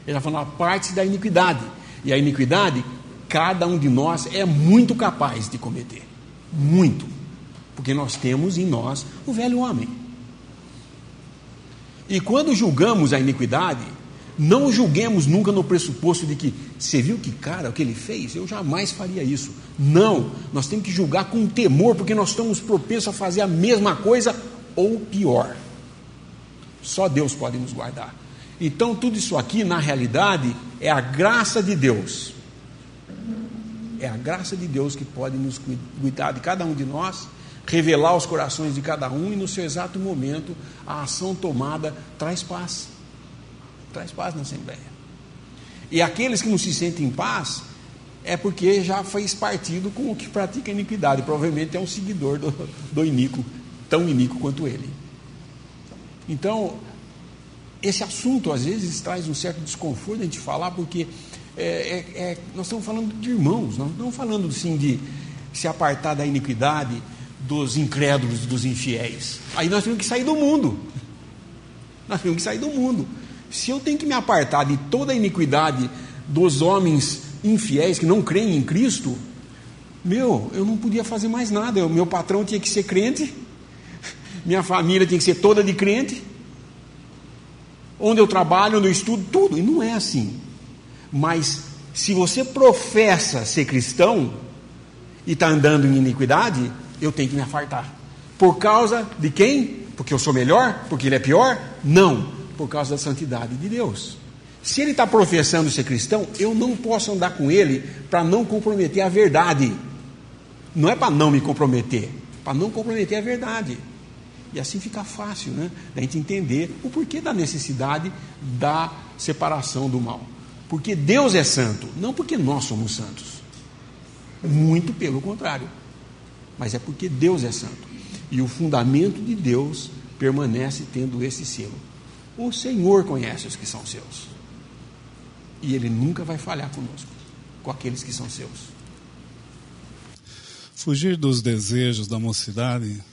Ele está falando a parte da iniquidade. E a iniquidade, cada um de nós é muito capaz de cometer. Muito. Porque nós temos em nós o velho homem. E quando julgamos a iniquidade, não julguemos nunca no pressuposto de que, você viu que cara, o que ele fez? Eu jamais faria isso. Não, nós temos que julgar com temor, porque nós estamos propensos a fazer a mesma coisa ou pior. Só Deus pode nos guardar. Então tudo isso aqui, na realidade, é a graça de Deus. É a graça de Deus que pode nos cuidar de cada um de nós, revelar os corações de cada um, e no seu exato momento a ação tomada traz paz. Traz paz na Assembleia. E aqueles que não se sentem em paz é porque já fez partido com o que pratica iniquidade. Provavelmente é um seguidor do iníquo, tão iníquo quanto ele. Então, esse assunto às vezes traz um certo desconforto a gente falar, porque nós estamos falando de irmãos, nós não estamos falando assim de se apartar da iniquidade dos incrédulos, dos infiéis. Aí nós temos que sair do mundo. Nós temos que sair do mundo. Se eu tenho que me apartar de toda a iniquidade dos homens infiéis que não creem em Cristo, eu não podia fazer mais nada. O meu patrão tinha que ser crente, minha família tinha que ser toda de crente, onde eu trabalho, onde eu estudo, tudo. E não é assim. Mas se você professa ser cristão e está andando em iniquidade, eu tenho que me afastar. Por causa de quem? Porque eu sou melhor? Porque ele é pior? Não. Por causa da santidade de Deus. Se ele está professando ser cristão, eu não posso andar com ele para não comprometer a verdade. Não é para não me comprometer, para não comprometer a verdade. E assim fica fácil, né, da gente entender o porquê da necessidade da separação do mal. Porque Deus é santo, não porque nós somos santos. Muito pelo contrário. Mas é porque Deus é santo. E o fundamento de Deus permanece tendo esse selo. O Senhor conhece os que são seus. E Ele nunca vai falhar conosco, com aqueles que são seus. Fugir dos desejos da mocidade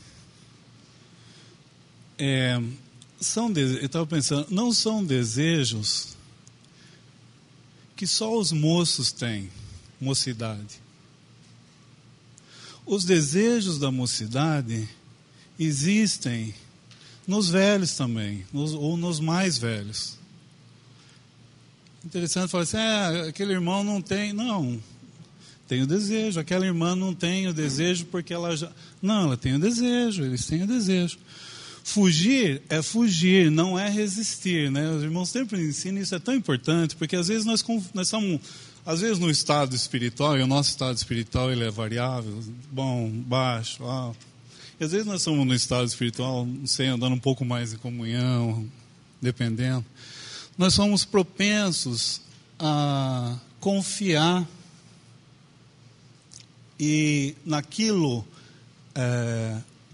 eu estava pensando, não são desejos que só os moços têm, mocidade. Os desejos da mocidade existem nos velhos também, ou nos mais velhos. Interessante falar assim, aquele irmão não tem. Não, tem o desejo. Aquela irmã não tem o desejo porque ela já... Não, ela tem o desejo, eles têm o desejo. Fugir é fugir, não é resistir, né? Os irmãos sempre ensinam, isso é tão importante, porque às vezes nós estamos... Às vezes no estado espiritual, e o nosso estado espiritual ele é variável, bom, baixo, alto. E às vezes nós estamos no estado espiritual, não sei, andando um pouco mais em comunhão, dependendo. Nós somos propensos a confiar e naquilo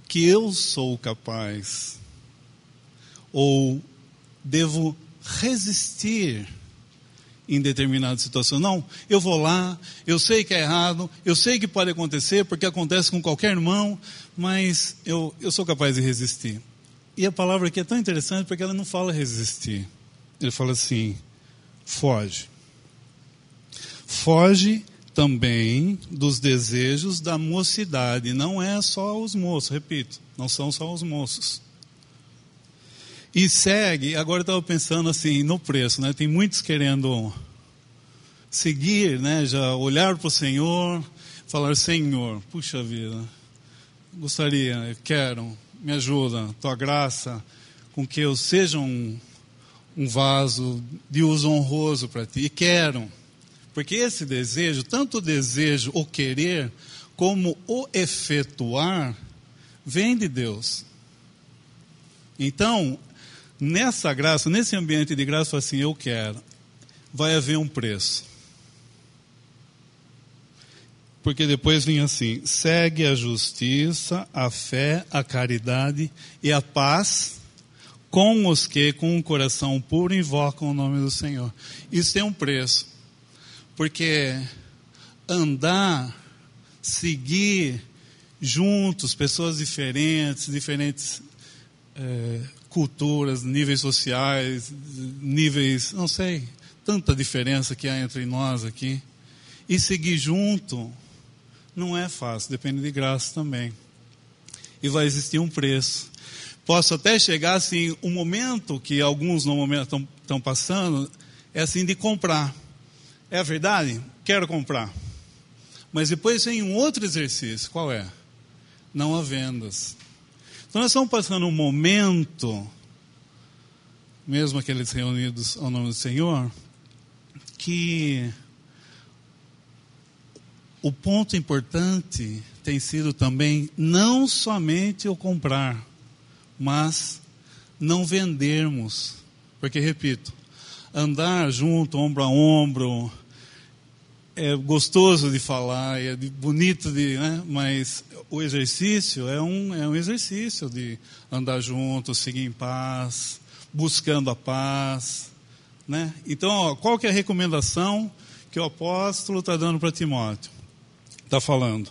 que eu sou capaz, ou devo resistir em determinada situação. Não, eu vou lá, eu sei que é errado, eu sei que pode acontecer, porque acontece com qualquer irmão, mas eu sou capaz de resistir. E a palavra aqui é tão interessante porque ela não fala resistir. Ele fala assim, foge. Foge também dos desejos da mocidade. Não é só os moços, repito, não são só os moços. E segue, agora eu estava pensando assim, no preço, né? Tem muitos querendo seguir, né? Já olhar para o Senhor, falar: Senhor, puxa vida, gostaria, eu quero, me ajuda, tua graça, com que eu seja um vaso de uso honroso para ti. E quero, porque esse desejo, tanto o desejo, o querer, como o efetuar, vem de Deus. Então, nessa graça, nesse ambiente de graça, assim, eu quero, vai haver um preço. Porque depois vem assim: segue a justiça, a fé, a caridade e a paz com os que com um coração puro invocam o nome do Senhor. Isso tem um preço. Porque andar, seguir juntos, pessoas diferentes culturas, níveis sociais, níveis, não sei, tanta diferença que há entre nós aqui. E seguir junto não é fácil, depende de graça também. E vai existir um preço. Posso até chegar assim, um momento que alguns no momento estão passando, é assim de comprar. É a verdade? Quero comprar. Mas depois vem um outro exercício. Qual é? Não há vendas. Então nós estamos passando um momento, mesmo aqueles reunidos ao nome do Senhor, que o ponto importante tem sido também não somente o comprar, mas não vendermos. Porque, repito, andar junto, ombro a ombro, é gostoso de falar, é bonito de, né? Mas o exercício é um exercício de andar junto, seguir em paz, buscando a paz, né? Então, ó, qual que é a recomendação que o apóstolo está dando para Timóteo? Está falando: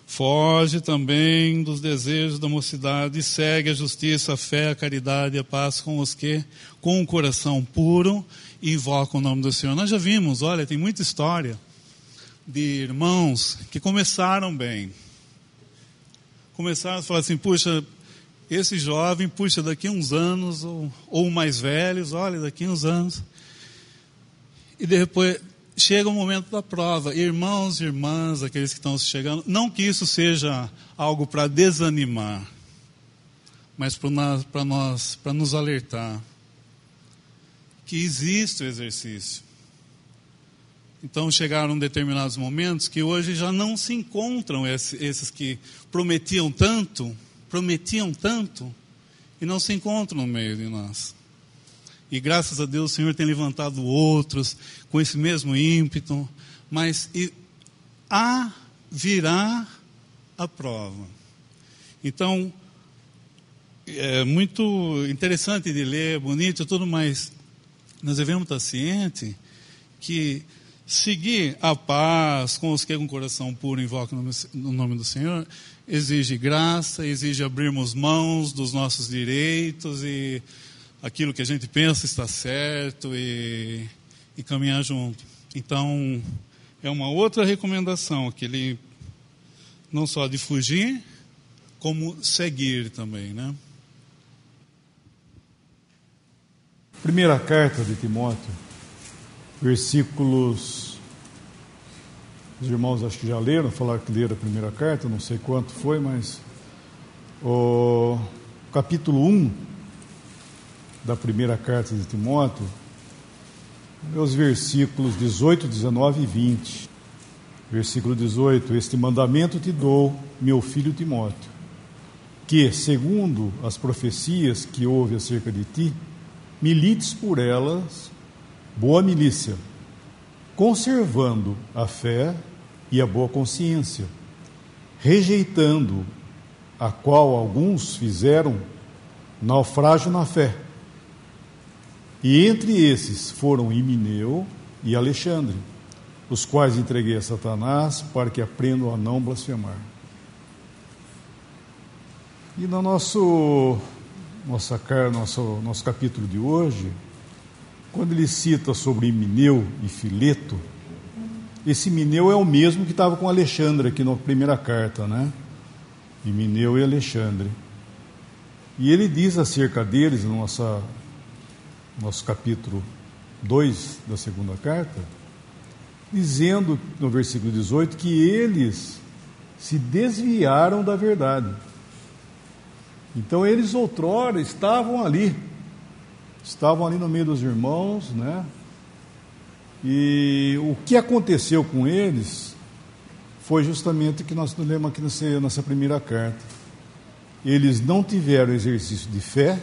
foge também dos desejos da mocidade, segue a justiça, a fé, a caridade e a paz com os que, com um coração puro, invocam o nome do Senhor. Nós já vimos, olha, tem muita história de irmãos que começaram bem. Começaram a falar assim: puxa, esse jovem, puxa, daqui uns anos, ou mais velhos, olha, daqui uns anos. E depois chega o momento da prova. Irmãos e irmãs, aqueles que estão chegando, não que isso seja algo para desanimar, mas para nos alertar que existe o exercício. Então chegaram determinados momentos que hoje já não se encontram esses que prometiam tanto, e não se encontram no meio de nós. E graças a Deus o Senhor tem levantado outros com esse mesmo ímpeto, mas virá a prova. Então, é muito interessante de ler, bonito e tudo, mas nós devemos estar cientes que seguir a paz com os que com o coração puro invocam no nome do Senhor exige graça, exige abrirmos mãos dos nossos direitos e aquilo que a gente pensa está certo e caminhar junto. Então, é uma outra recomendação, aquele não só de fugir, como seguir também, né? Primeira carta de Timóteo, versículos, os irmãos acho que já leram, falaram que leram a primeira carta, não sei quanto foi, mas o capítulo 1 da primeira carta de Timóteo, os versículos 18, 19 e 20. Versículo 18: este mandamento te dou, meu filho Timóteo, que, segundo as profecias que houve acerca de ti, milites por elas boa milícia, conservando a fé e a boa consciência, rejeitando a qual alguns fizeram naufrágio na fé. E entre esses foram Himeneu e Alexandre, os quais entreguei a Satanás para que aprendam a não blasfemar. E no nosso capítulo de hoje, quando ele cita sobre Himeneu e Fileto, esse Himeneu é o mesmo que estava com Alexandre aqui na primeira carta, né? Himeneu e Alexandre. E ele diz acerca deles, no nosso capítulo 2 da segunda carta, dizendo no versículo 18 que eles se desviaram da verdade. Então eles outrora estavam ali no meio dos irmãos, né? E o que aconteceu com eles foi justamente o que nós lemos aqui nessa primeira carta. Eles não tiveram exercício de fé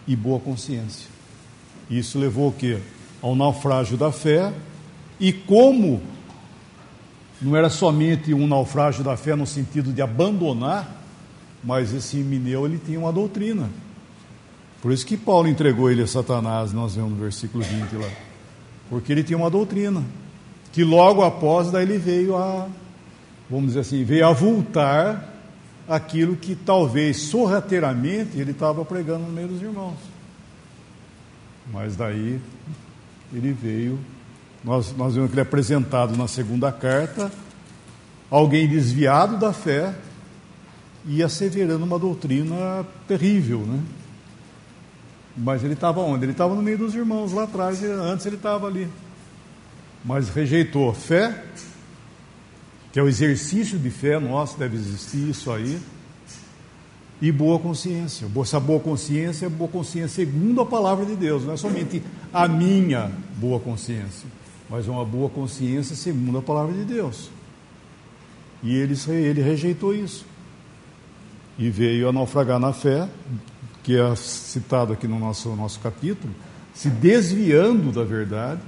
e boa consciência. Isso levou o quê? Ao naufrágio da fé. E como não era somente um naufrágio da fé no sentido de abandonar, mas esse Himeneu, ele tinha uma doutrina. Por isso que Paulo entregou ele a Satanás, nós vemos no versículo 20 lá. Porque ele tinha uma doutrina, que logo após daí ele veio a, vamos dizer assim, veio a avultar aquilo que talvez sorrateiramente ele estava pregando no meio dos irmãos. Mas daí ele veio, nós vemos que ele é apresentado na segunda carta, alguém desviado da fé e asseverando uma doutrina terrível, né? Mas ele estava onde? Ele estava no meio dos irmãos lá atrás, antes ele estava ali. Mas rejeitou a fé, que é o exercício de fé nosso, deve existir isso aí, e boa consciência. Essa boa consciência é boa consciência segundo a palavra de Deus, não é somente a minha boa consciência, mas uma boa consciência segundo a palavra de Deus. E ele rejeitou isso. E veio a naufragar na fé, que é citado aqui no nosso capítulo, se desviando da verdade,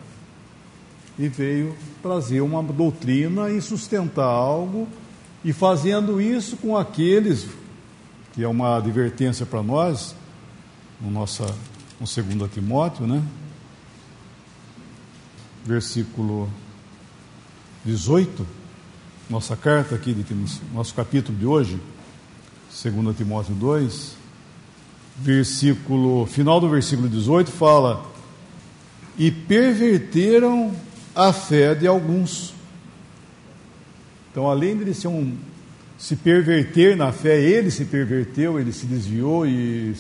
e veio trazer uma doutrina e sustentar algo, e fazendo isso com aqueles, que é uma advertência para nós, no 2 Timóteo, né? Versículo 18, nossa carta aqui, nosso capítulo de hoje, 2 Timóteo 2, final do versículo 18 fala: e perverteram a fé de alguns. Então, além de ele se perverter na fé, ele se perverteu, ele se desviou e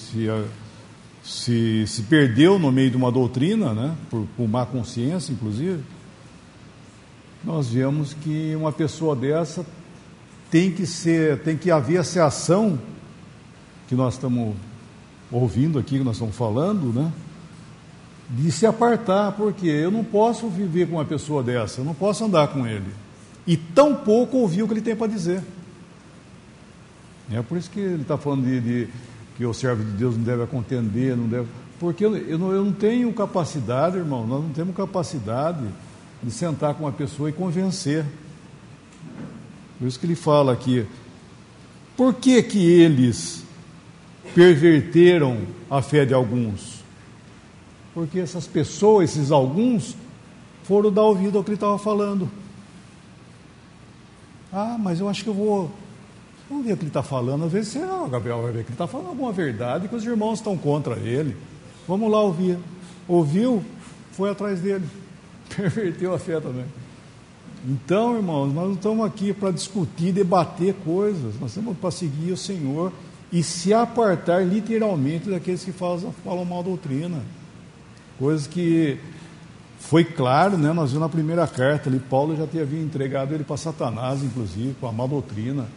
se perdeu no meio de uma doutrina, né, por má consciência, inclusive. Nós vemos que uma pessoa dessa tem que haver essa ação que nós estamos ouvindo aqui, que nós estamos falando, né? De se apartar, porque eu não posso viver com uma pessoa dessa, eu não posso andar com ele, e tão pouco ouvir o que ele tem para dizer. É por isso que ele está falando de que o servo de Deus não deve contender, não deve, porque eu não tenho capacidade, irmão, nós não temos capacidade de sentar com uma pessoa e convencer. Por isso que ele fala aqui, por que eles perverteram a fé de alguns? Porque essas pessoas, esses alguns, foram dar ouvido ao que ele estava falando. Ah, mas eu acho que vamos ver o que ele está falando. Às vezes, Gabriel vai ver que ele está falando alguma verdade, que os irmãos estão contra ele. Vamos lá ouvir. Ouviu, foi atrás dele. Perverteu a fé também. Então, irmãos, nós não estamos aqui para discutir, debater coisas. Nós estamos para seguir o Senhor e se apartar literalmente daqueles que falam mal doutrina. Coisas que foi claro, né? Nós vimos na primeira carta ali, Paulo já havia entregado ele para Satanás, inclusive, com a má doutrina.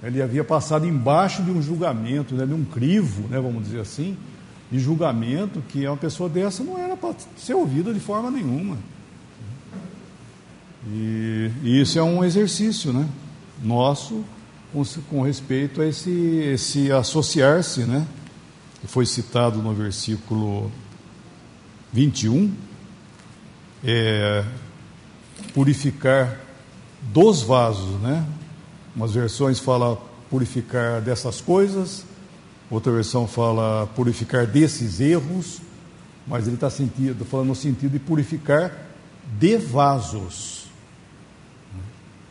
Ele havia passado embaixo de um julgamento, né? De um crivo, né? Vamos dizer assim, de julgamento, que uma pessoa dessa não era para ser ouvida de forma nenhuma. E isso é um exercício, né, nosso com respeito a esse associar-se, né, que foi citado no versículo 21, purificar dos vasos, né? Umas versões falam purificar dessas coisas, outra versão fala purificar desses erros, mas ele está falando no sentido de purificar de vasos.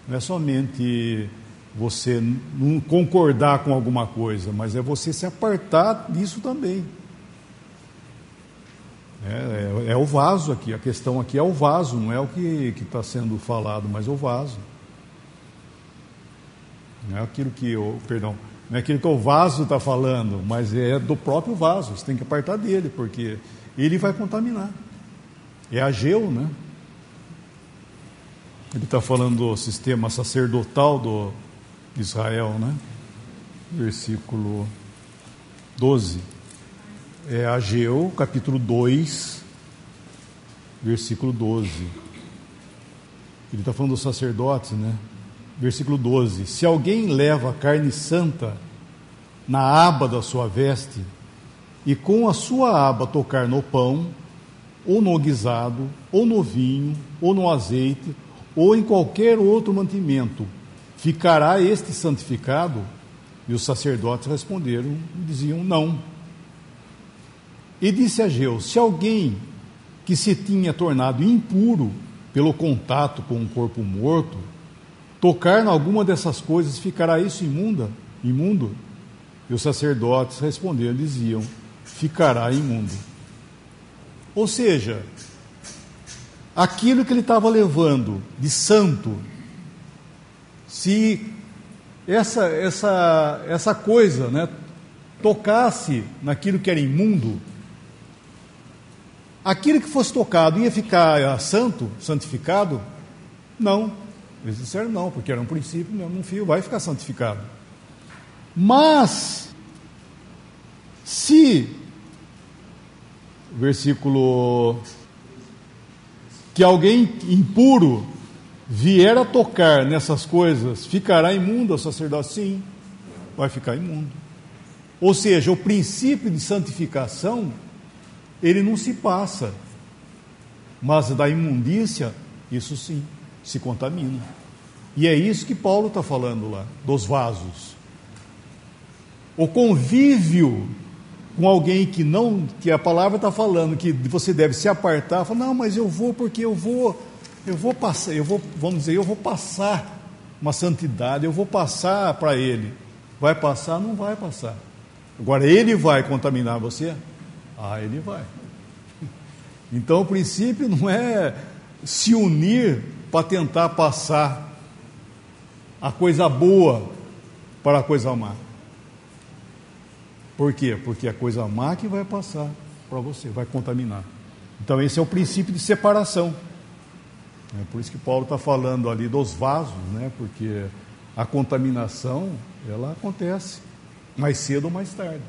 Não é somente você não concordar com alguma coisa, mas é você se apartar disso também. É o vaso aqui, a questão aqui é o vaso, não é o que está sendo falado, mas o vaso. Não é aquilo não é aquilo que o vaso está falando, mas é do próprio vaso, você tem que apartar dele, porque ele vai contaminar. É ageu, né? Ele está falando do sistema sacerdotal de Israel, né? Versículo 12. É Ageu, capítulo 2, versículo 12. Ele está falando dos sacerdotes, né? Versículo 12. Se alguém leva carne santa na aba da sua veste, e com a sua aba tocar no pão, ou no guisado, ou no vinho, ou no azeite, ou em qualquer outro mantimento, ficará este santificado? E os sacerdotes responderam e diziam não. E disse Ageu: se alguém que se tinha tornado impuro pelo contato com um corpo morto, tocar em alguma dessas coisas, ficará isso imundo? E os sacerdotes responderam e diziam: ficará imundo. Ou seja, aquilo que ele estava levando de santo, se essa coisa, né, tocasse naquilo que era imundo, aquilo que fosse tocado ia ficar santo, santificado? Não. Eles disseram não, porque era um princípio, não fio, vai ficar santificado. Mas, se, versículo, que alguém impuro vier a tocar nessas coisas, ficará imundo? O sacerdote, sim, vai ficar imundo. Ou seja, o princípio de santificação, ele não se passa, mas da imundícia, isso sim, se contamina. E é isso que Paulo está falando lá, dos vasos. O convívio com alguém que a palavra está falando que você deve se apartar, fala, não, mas eu vou porque eu vou passar, eu vou passar uma santidade, eu vou passar para ele. Vai passar? Não vai passar. Agora, ele vai contaminar você? Ele vai. Então, o princípio não é se unir para tentar passar a coisa boa para a coisa má. Por quê? Porque a coisa má que vai passar para você, vai contaminar. Então esse é o princípio de separação. É por isso que Paulo está falando ali dos vasos, né? Porque a contaminação, ela acontece mais cedo ou mais tarde.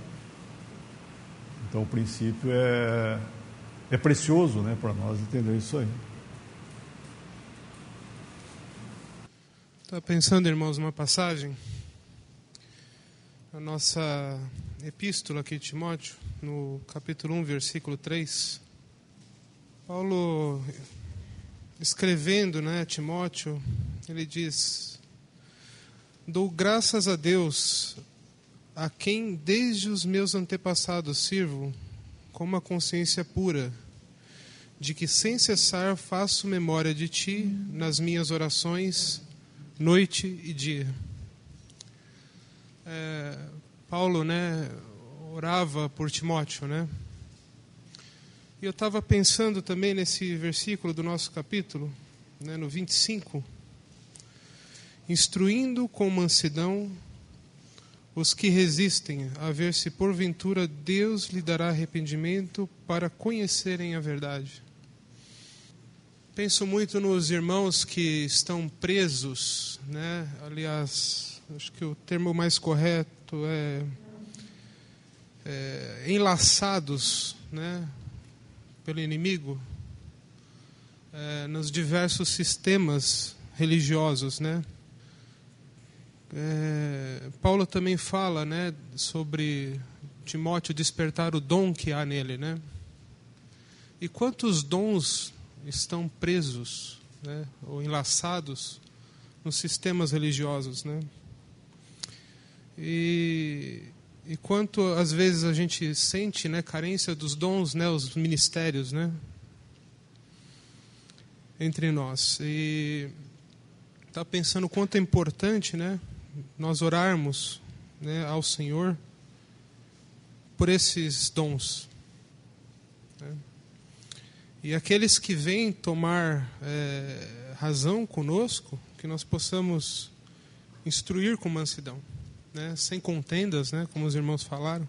Então o princípio é precioso, né, para nós entender isso aí. Estava pensando, irmãos, numa passagem, a nossa epístola aqui de Timóteo, no capítulo 1, versículo 3. Paulo, escrevendo, né, Timóteo, ele diz: dou graças a Deus, a quem desde os meus antepassados sirvo, com uma consciência pura, de que sem cessar faço memória de ti nas minhas orações, noite e dia. Paulo, né, orava por Timóteo, né? E eu estava pensando também nesse versículo do nosso capítulo, né, no 25, instruindo com mansidão os que resistem, a ver se porventura Deus lhe dará arrependimento para conhecerem a verdade. Penso muito nos irmãos que estão presos, né? Aliás, acho que o termo mais correto é enlaçados, né, pelo inimigo, nos diversos sistemas religiosos, né? Paulo também fala, né, sobre Timóteo despertar o dom que há nele, né? E quantos dons estão presos, né, ou enlaçados nos sistemas religiosos, né? E quanto às vezes a gente sente, né, carência dos dons, né, os ministérios, né, entre nós. E tá pensando o quanto é importante, né, nós orarmos, né, ao Senhor por esses dons, né? E aqueles que vêm tomar razão conosco, que nós possamos instruir com mansidão, né, sem contendas, né, como os irmãos falaram.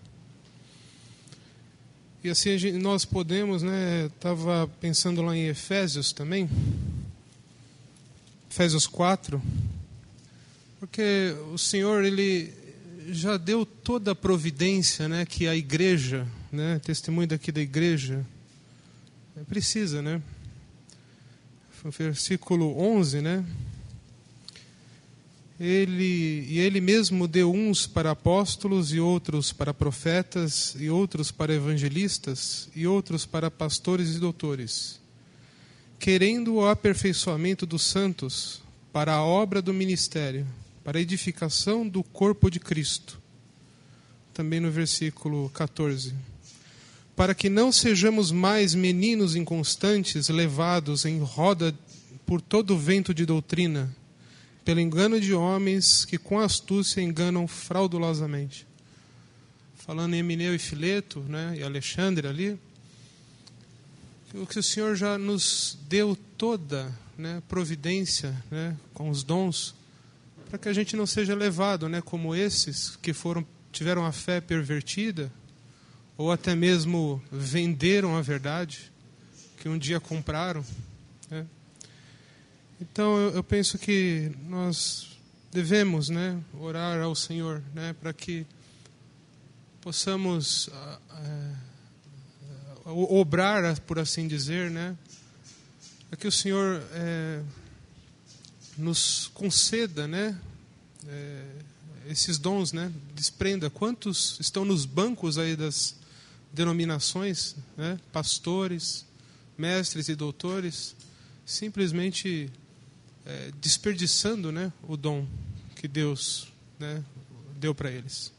E assim nós podemos, né, estava pensando lá em Efésios também, Efésios 4, porque o Senhor, Ele já deu toda a providência, né, que a igreja, né, testemunho daqui da igreja, precisa, né? Versículo 11, né? Ele mesmo deu uns para apóstolos, e outros para profetas, e outros para evangelistas, e outros para pastores e doutores, querendo o aperfeiçoamento dos santos para a obra do ministério, para a edificação do corpo de Cristo. Também no versículo 14. Para que não sejamos mais meninos inconstantes, levados em roda por todo o vento de doutrina, pelo engano de homens que com astúcia enganam fraudulosamente. Falando em Emineu e Fileto, né, e Alexandre ali, o que o Senhor já nos deu toda, né, providência, né, com os dons, para que a gente não seja levado, né, como esses que tiveram a fé pervertida, ou até mesmo venderam a verdade, que um dia compraram, né? Então eu penso que nós devemos, né, orar ao Senhor, né, para que possamos obrar, por assim dizer, né, para que o Senhor nos conceda, né, esses dons, né, desprenda. Quantos estão nos bancos aí das denominações, né, pastores, mestres e doutores, simplesmente desperdiçando, né, o dom que Deus, né, deu para eles.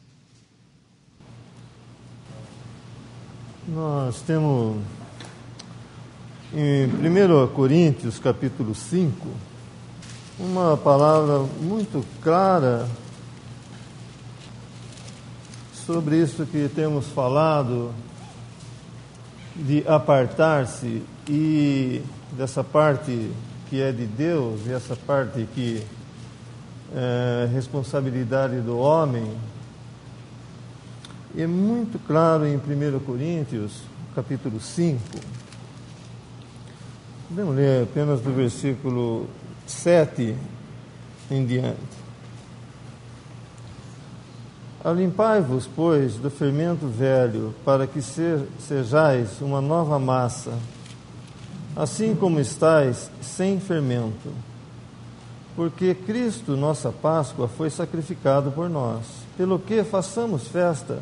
Nós temos em 1 Coríntios capítulo 5 uma palavra muito clara sobre isso que temos falado, de apartar-se, e dessa parte que é de Deus e essa parte que é responsabilidade do homem. É muito claro em 1 Coríntios capítulo 5. Podemos ler apenas do versículo 7 em diante. Alimpai-vos, pois, do fermento velho, para que sejais uma nova massa, assim como estáis sem fermento. Porque Cristo, nossa Páscoa, foi sacrificado por nós, pelo que façamos festa,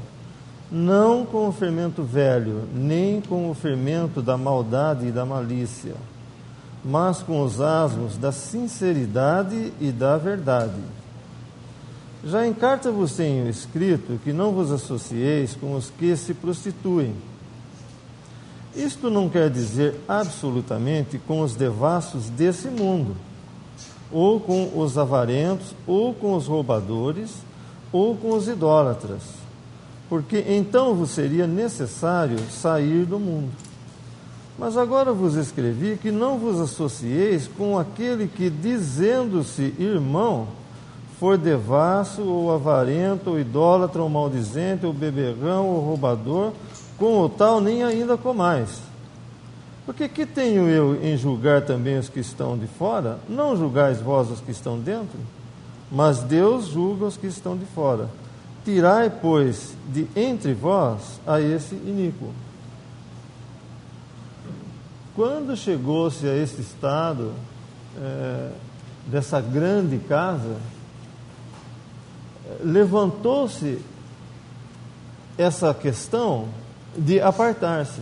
não com o fermento velho, nem com o fermento da maldade e da malícia, mas com os asmos da sinceridade e da verdade. Já em carta vos tenho escrito que não vos associeis com os que se prostituem. Isto não quer dizer absolutamente com os devassos desse mundo, ou com os avarentos, ou com os roubadores, ou com os idólatras, porque então vos seria necessário sair do mundo. Mas agora vos escrevi que não vos associeis com aquele que, dizendo-se irmão, for devasso, ou avarento, ou idólatra, ou maldizente, ou beberrão, ou roubador, com o tal nem ainda comais. Porque que tenho eu em julgar também os que estão de fora? Não julgais vós os que estão dentro, mas Deus julga os que estão de fora. Tirai, pois, de entre vós a esse iníquo. Quando chegou-se a esse estado dessa grande casa, levantou-se essa questão de apartar-se.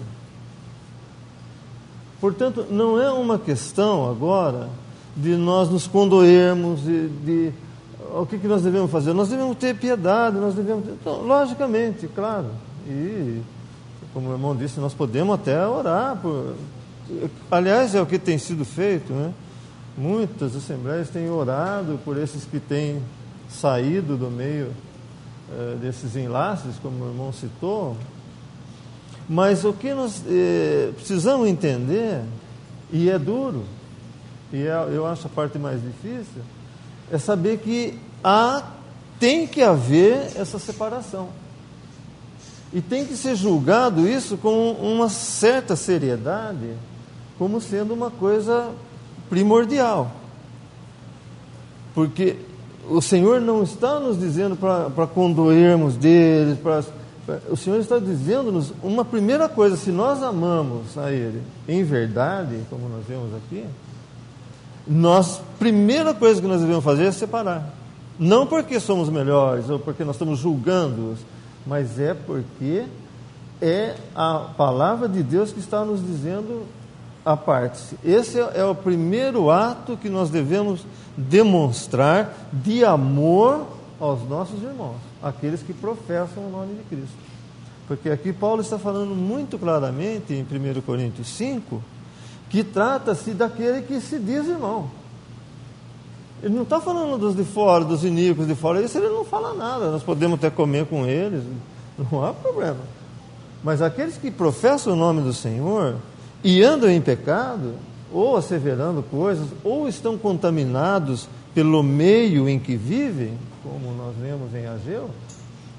Portanto, não é uma questão agora de nós nos condoermos, o que nós devemos fazer? Nós devemos ter piedade, então, logicamente, claro. E, como o irmão disse, nós podemos até orar aliás, é o que tem sido feito, né? Muitas assembleias têm orado por esses que têm saído do meio desses enlaces, como o irmão citou. Mas o que nós precisamos entender, e é duro, eu acho a parte mais difícil, é saber que tem que haver essa separação. E tem que ser julgado isso com uma certa seriedade, como sendo uma coisa primordial. Porque o Senhor não está nos dizendo para condoermos deles, o Senhor está dizendo-nos uma primeira coisa: se nós amamos a Ele em verdade, como nós vemos aqui, primeira coisa que nós devemos fazer é separar. Não porque somos melhores ou porque nós estamos julgando-os, mas é porque é a palavra de Deus que está nos dizendo: aparte-se. Esse é o primeiro ato que nós devemos demonstrar de amor aos nossos irmãos, aqueles que professam o nome de Cristo. Porque aqui Paulo está falando muito claramente em 1 Coríntios 5, que trata-se daquele que se diz irmão. Ele não está falando dos de fora, dos iníquos de fora. Isso ele não fala nada. Nós podemos até comer com eles, não há problema. Mas aqueles que professam o nome do Senhor e andam em pecado, ou asseverando coisas, ou estão contaminados pelo meio em que vivem, como nós vemos em Ageu,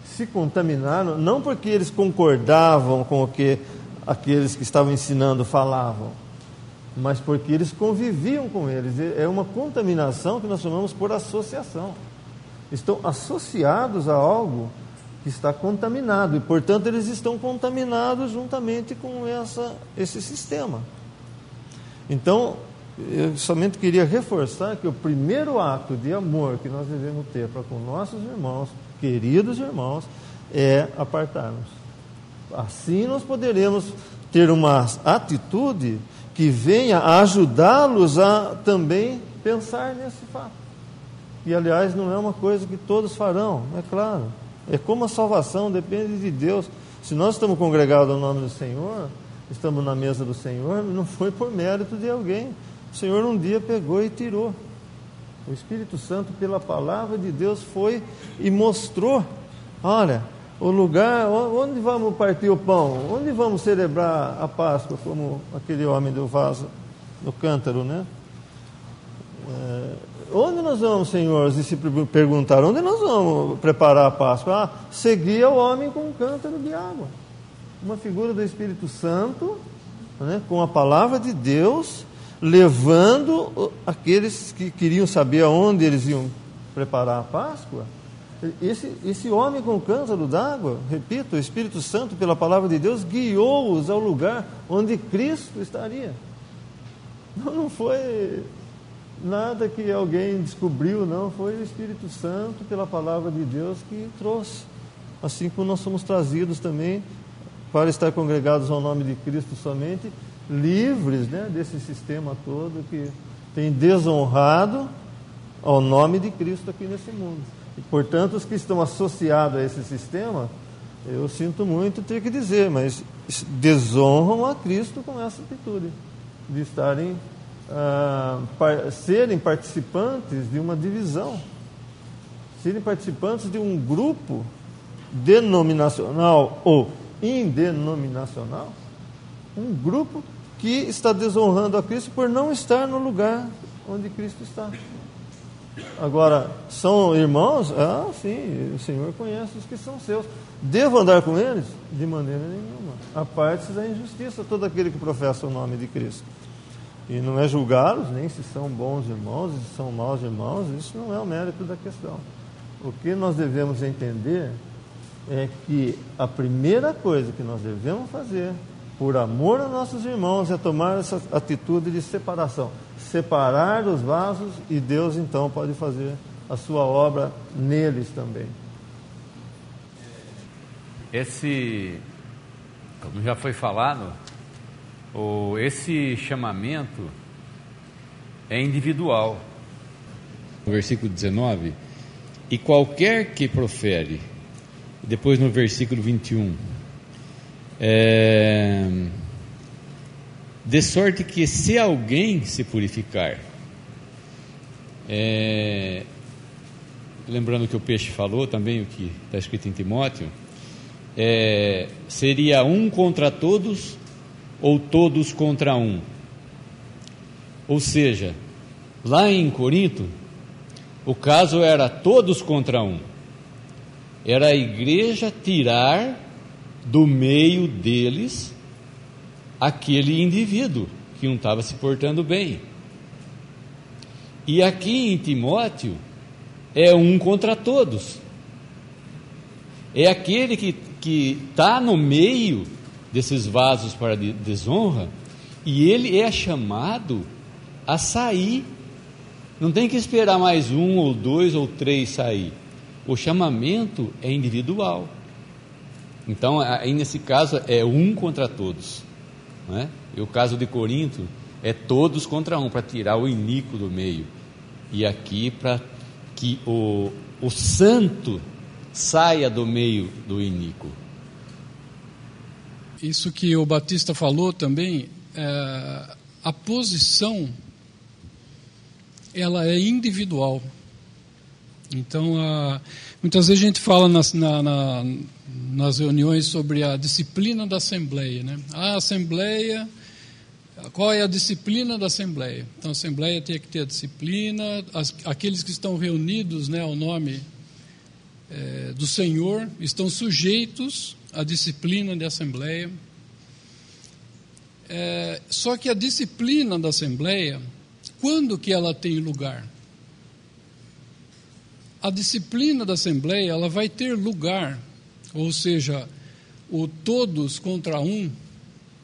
se contaminaram, não porque eles concordavam com o que aqueles que estavam ensinando falavam, mas porque eles conviviam com eles. É uma contaminação que nós chamamos por associação. Estão associados a algo que está contaminado, e portanto eles estão contaminados juntamente com esse sistema. Então, eu somente queria reforçar que o primeiro ato de amor que nós devemos ter para com nossos irmãos, queridos irmãos, é apartarmos. Assim nós poderemos ter uma atitude que venha a ajudá-los a também pensar nesse fato. E aliás, não é uma coisa que todos farão, é claro. É como a salvação depende de Deus. Se nós estamos congregados ao nome do Senhor, estamos na mesa do Senhor, não foi por mérito de alguém. O Senhor um dia pegou e tirou. O Espírito Santo, pela palavra de Deus, foi e mostrou: olha, o lugar, onde vamos partir o pão, onde vamos celebrar a Páscoa, como aquele homem do vaso, do cântaro, né? Onde nós vamos, senhores? E se perguntaram: onde nós vamos preparar a Páscoa? Seguia o homem com um cântaro de água. Uma figura do Espírito Santo, né, com a palavra de Deus, levando aqueles que queriam saber aonde eles iam preparar a Páscoa. Esse homem com o cântaro d'água, repito, o Espírito Santo, pela palavra de Deus, guiou-os ao lugar onde Cristo estaria. Não foi nada que alguém descobriu, não. Foi o Espírito Santo, pela palavra de Deus, que trouxe. Assim como nós somos trazidos também para estar congregados ao nome de Cristo somente, livres, né, desse sistema todo que tem desonrado ao nome de Cristo aqui nesse mundo. E, portanto, os que estão associados a esse sistema, eu sinto muito ter que dizer, mas desonram a Cristo com essa atitude de estarem serem participantes de uma divisão, serem participantes de um grupo denominacional ou indenominacional, um grupo que está desonrando a Cristo por não estar no lugar onde Cristo está. Agora, são irmãos? Sim, o Senhor conhece os que são seus. Devo andar com eles? De maneira nenhuma. Aparte-se da injustiça todo aquele que professa o nome de Cristo. E não é julgá-los, nem se são bons irmãos, se são maus irmãos, isso não é o mérito da questão. O que nós devemos entender é que a primeira coisa que nós devemos fazer, por amor a nossos irmãos, é tomar essa atitude de separação. Separar os vasos, e Deus então pode fazer a sua obra neles também. Como já foi falado, esse chamamento é individual. No versículo 19, e qualquer que profere, depois no versículo 21, de sorte que se alguém se purificar, lembrando que o Peixe falou também, o que está escrito em Timóteo, seria um contra todos ou todos contra um. Ou seja, lá em Corinto, o caso era todos contra um. Era a igreja tirar do meio deles aquele indivíduo que não estava se portando bem. E aqui em Timóteo é um contra todos. É aquele que está no meio desses vasos para desonra, e ele é chamado a sair. Não tem que esperar mais 1 ou 2 ou 3 sair. O chamamento é individual. Então, aí nesse caso é um contra todos, não é? E o caso de Corinto é todos contra um, para tirar o iníquo do meio. E aqui para que o santo saia do meio do iníquo. Isso que o Batista falou também, a posição, ela é individual. Então, muitas vezes a gente fala nas reuniões sobre a disciplina da Assembleia, né? A Assembleia, qual é a disciplina da Assembleia? Então, a Assembleia tem que ter a disciplina, aqueles que estão reunidos, né, ao nome do Senhor, estão sujeitos à disciplina da Assembleia. Só que a disciplina da Assembleia, quando que ela tem lugar? A disciplina da Assembleia, ela vai ter lugar, ou seja, o todos contra um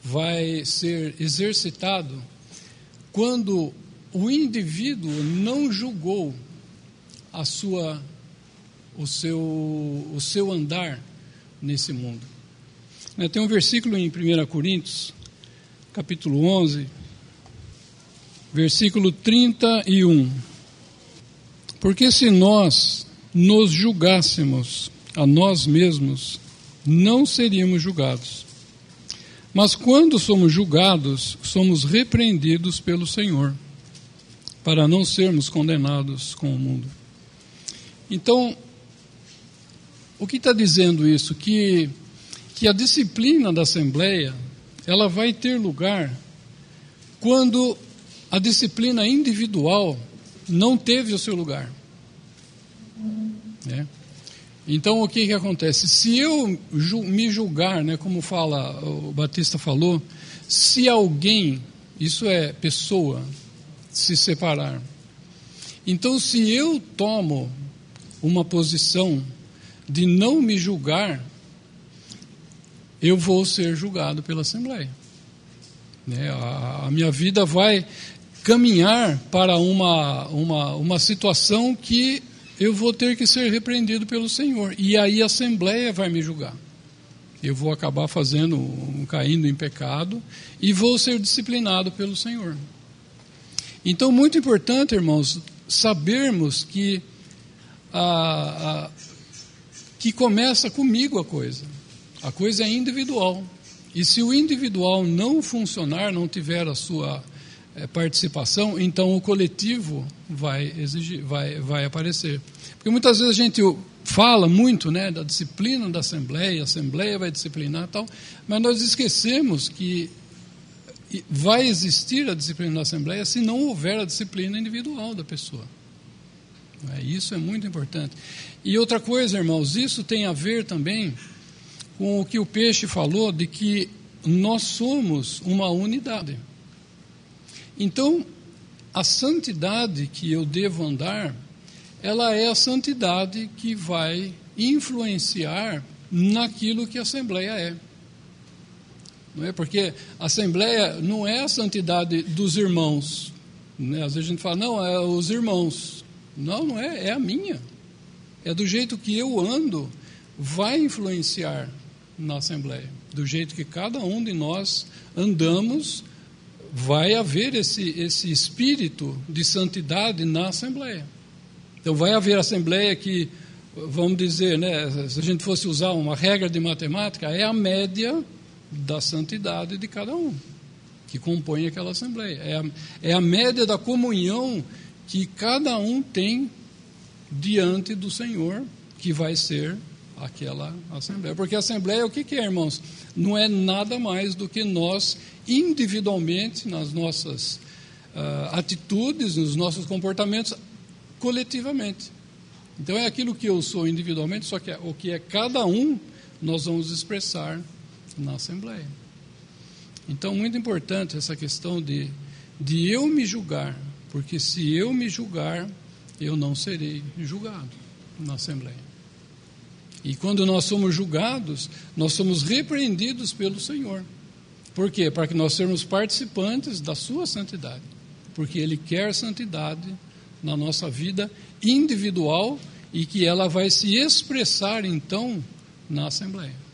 vai ser exercitado quando o indivíduo não julgou o seu andar nesse mundo. Tem um versículo em 1 Coríntios, capítulo 11, versículo 31. Porque se nós nos julgássemos a nós mesmos, não seríamos julgados. Mas quando somos julgados, somos repreendidos pelo Senhor, para não sermos condenados com o mundo. Então, o que está dizendo isso? Que a disciplina da Assembleia, ela vai ter lugar quando a disciplina individual não teve o seu lugar. Então, o que acontece? Se eu me julgar, né, como o Batista falou, se alguém, isso é pessoa, se separar, então se eu tomo uma posição de não me julgar, eu vou ser julgado pela Assembleia. A minha vida vai caminhar para uma situação que eu vou ter que ser repreendido pelo Senhor. E aí a Assembleia vai me julgar. Eu vou acabar caindo em pecado e vou ser disciplinado pelo Senhor. Então, muito importante, irmãos, sabermos que começa comigo a coisa. A coisa é individual. E se o individual não funcionar, não tiver a sua participação, então o coletivo vai aparecer. Porque muitas vezes a gente fala muito, né, da disciplina da Assembleia, a Assembleia vai disciplinar e tal, mas nós esquecemos que vai existir a disciplina da Assembleia se não houver a disciplina individual da pessoa. Isso é muito importante. E outra coisa, irmãos, isso tem a ver também com o que o Peixe falou, de que nós somos uma unidade. Então, a santidade que eu devo andar, ela é a santidade que vai influenciar naquilo que a Assembleia é. Não é? Porque a Assembleia não é a santidade dos irmãos. Né? Às vezes a gente fala, não, é os irmãos. Não é, é a minha. É do jeito que eu ando, vai influenciar na Assembleia. Do jeito que cada um de nós andamos, vai haver esse espírito de santidade na Assembleia. Então vai haver Assembleia que, vamos dizer, né, se a gente fosse usar uma regra de matemática, é a média da santidade de cada um, que compõe aquela Assembleia. É a média da comunhão que cada um tem diante do Senhor, que vai ser aquela Assembleia. Porque a Assembleia, o que é, irmãos? Não é nada mais do que nós, individualmente, nas nossas atitudes, nos nossos comportamentos, coletivamente. Então é aquilo que eu sou individualmente, só que o que é cada um, nós vamos expressar na Assembleia. Então, muito importante essa questão de eu me julgar Porque se eu me julgar, eu não serei julgado na Assembleia. E quando nós somos julgados, nós somos repreendidos pelo Senhor. Por quê? Para que nós sejamos participantes da sua santidade. Porque Ele quer santidade na nossa vida individual e que ela vai se expressar, então, na Assembleia.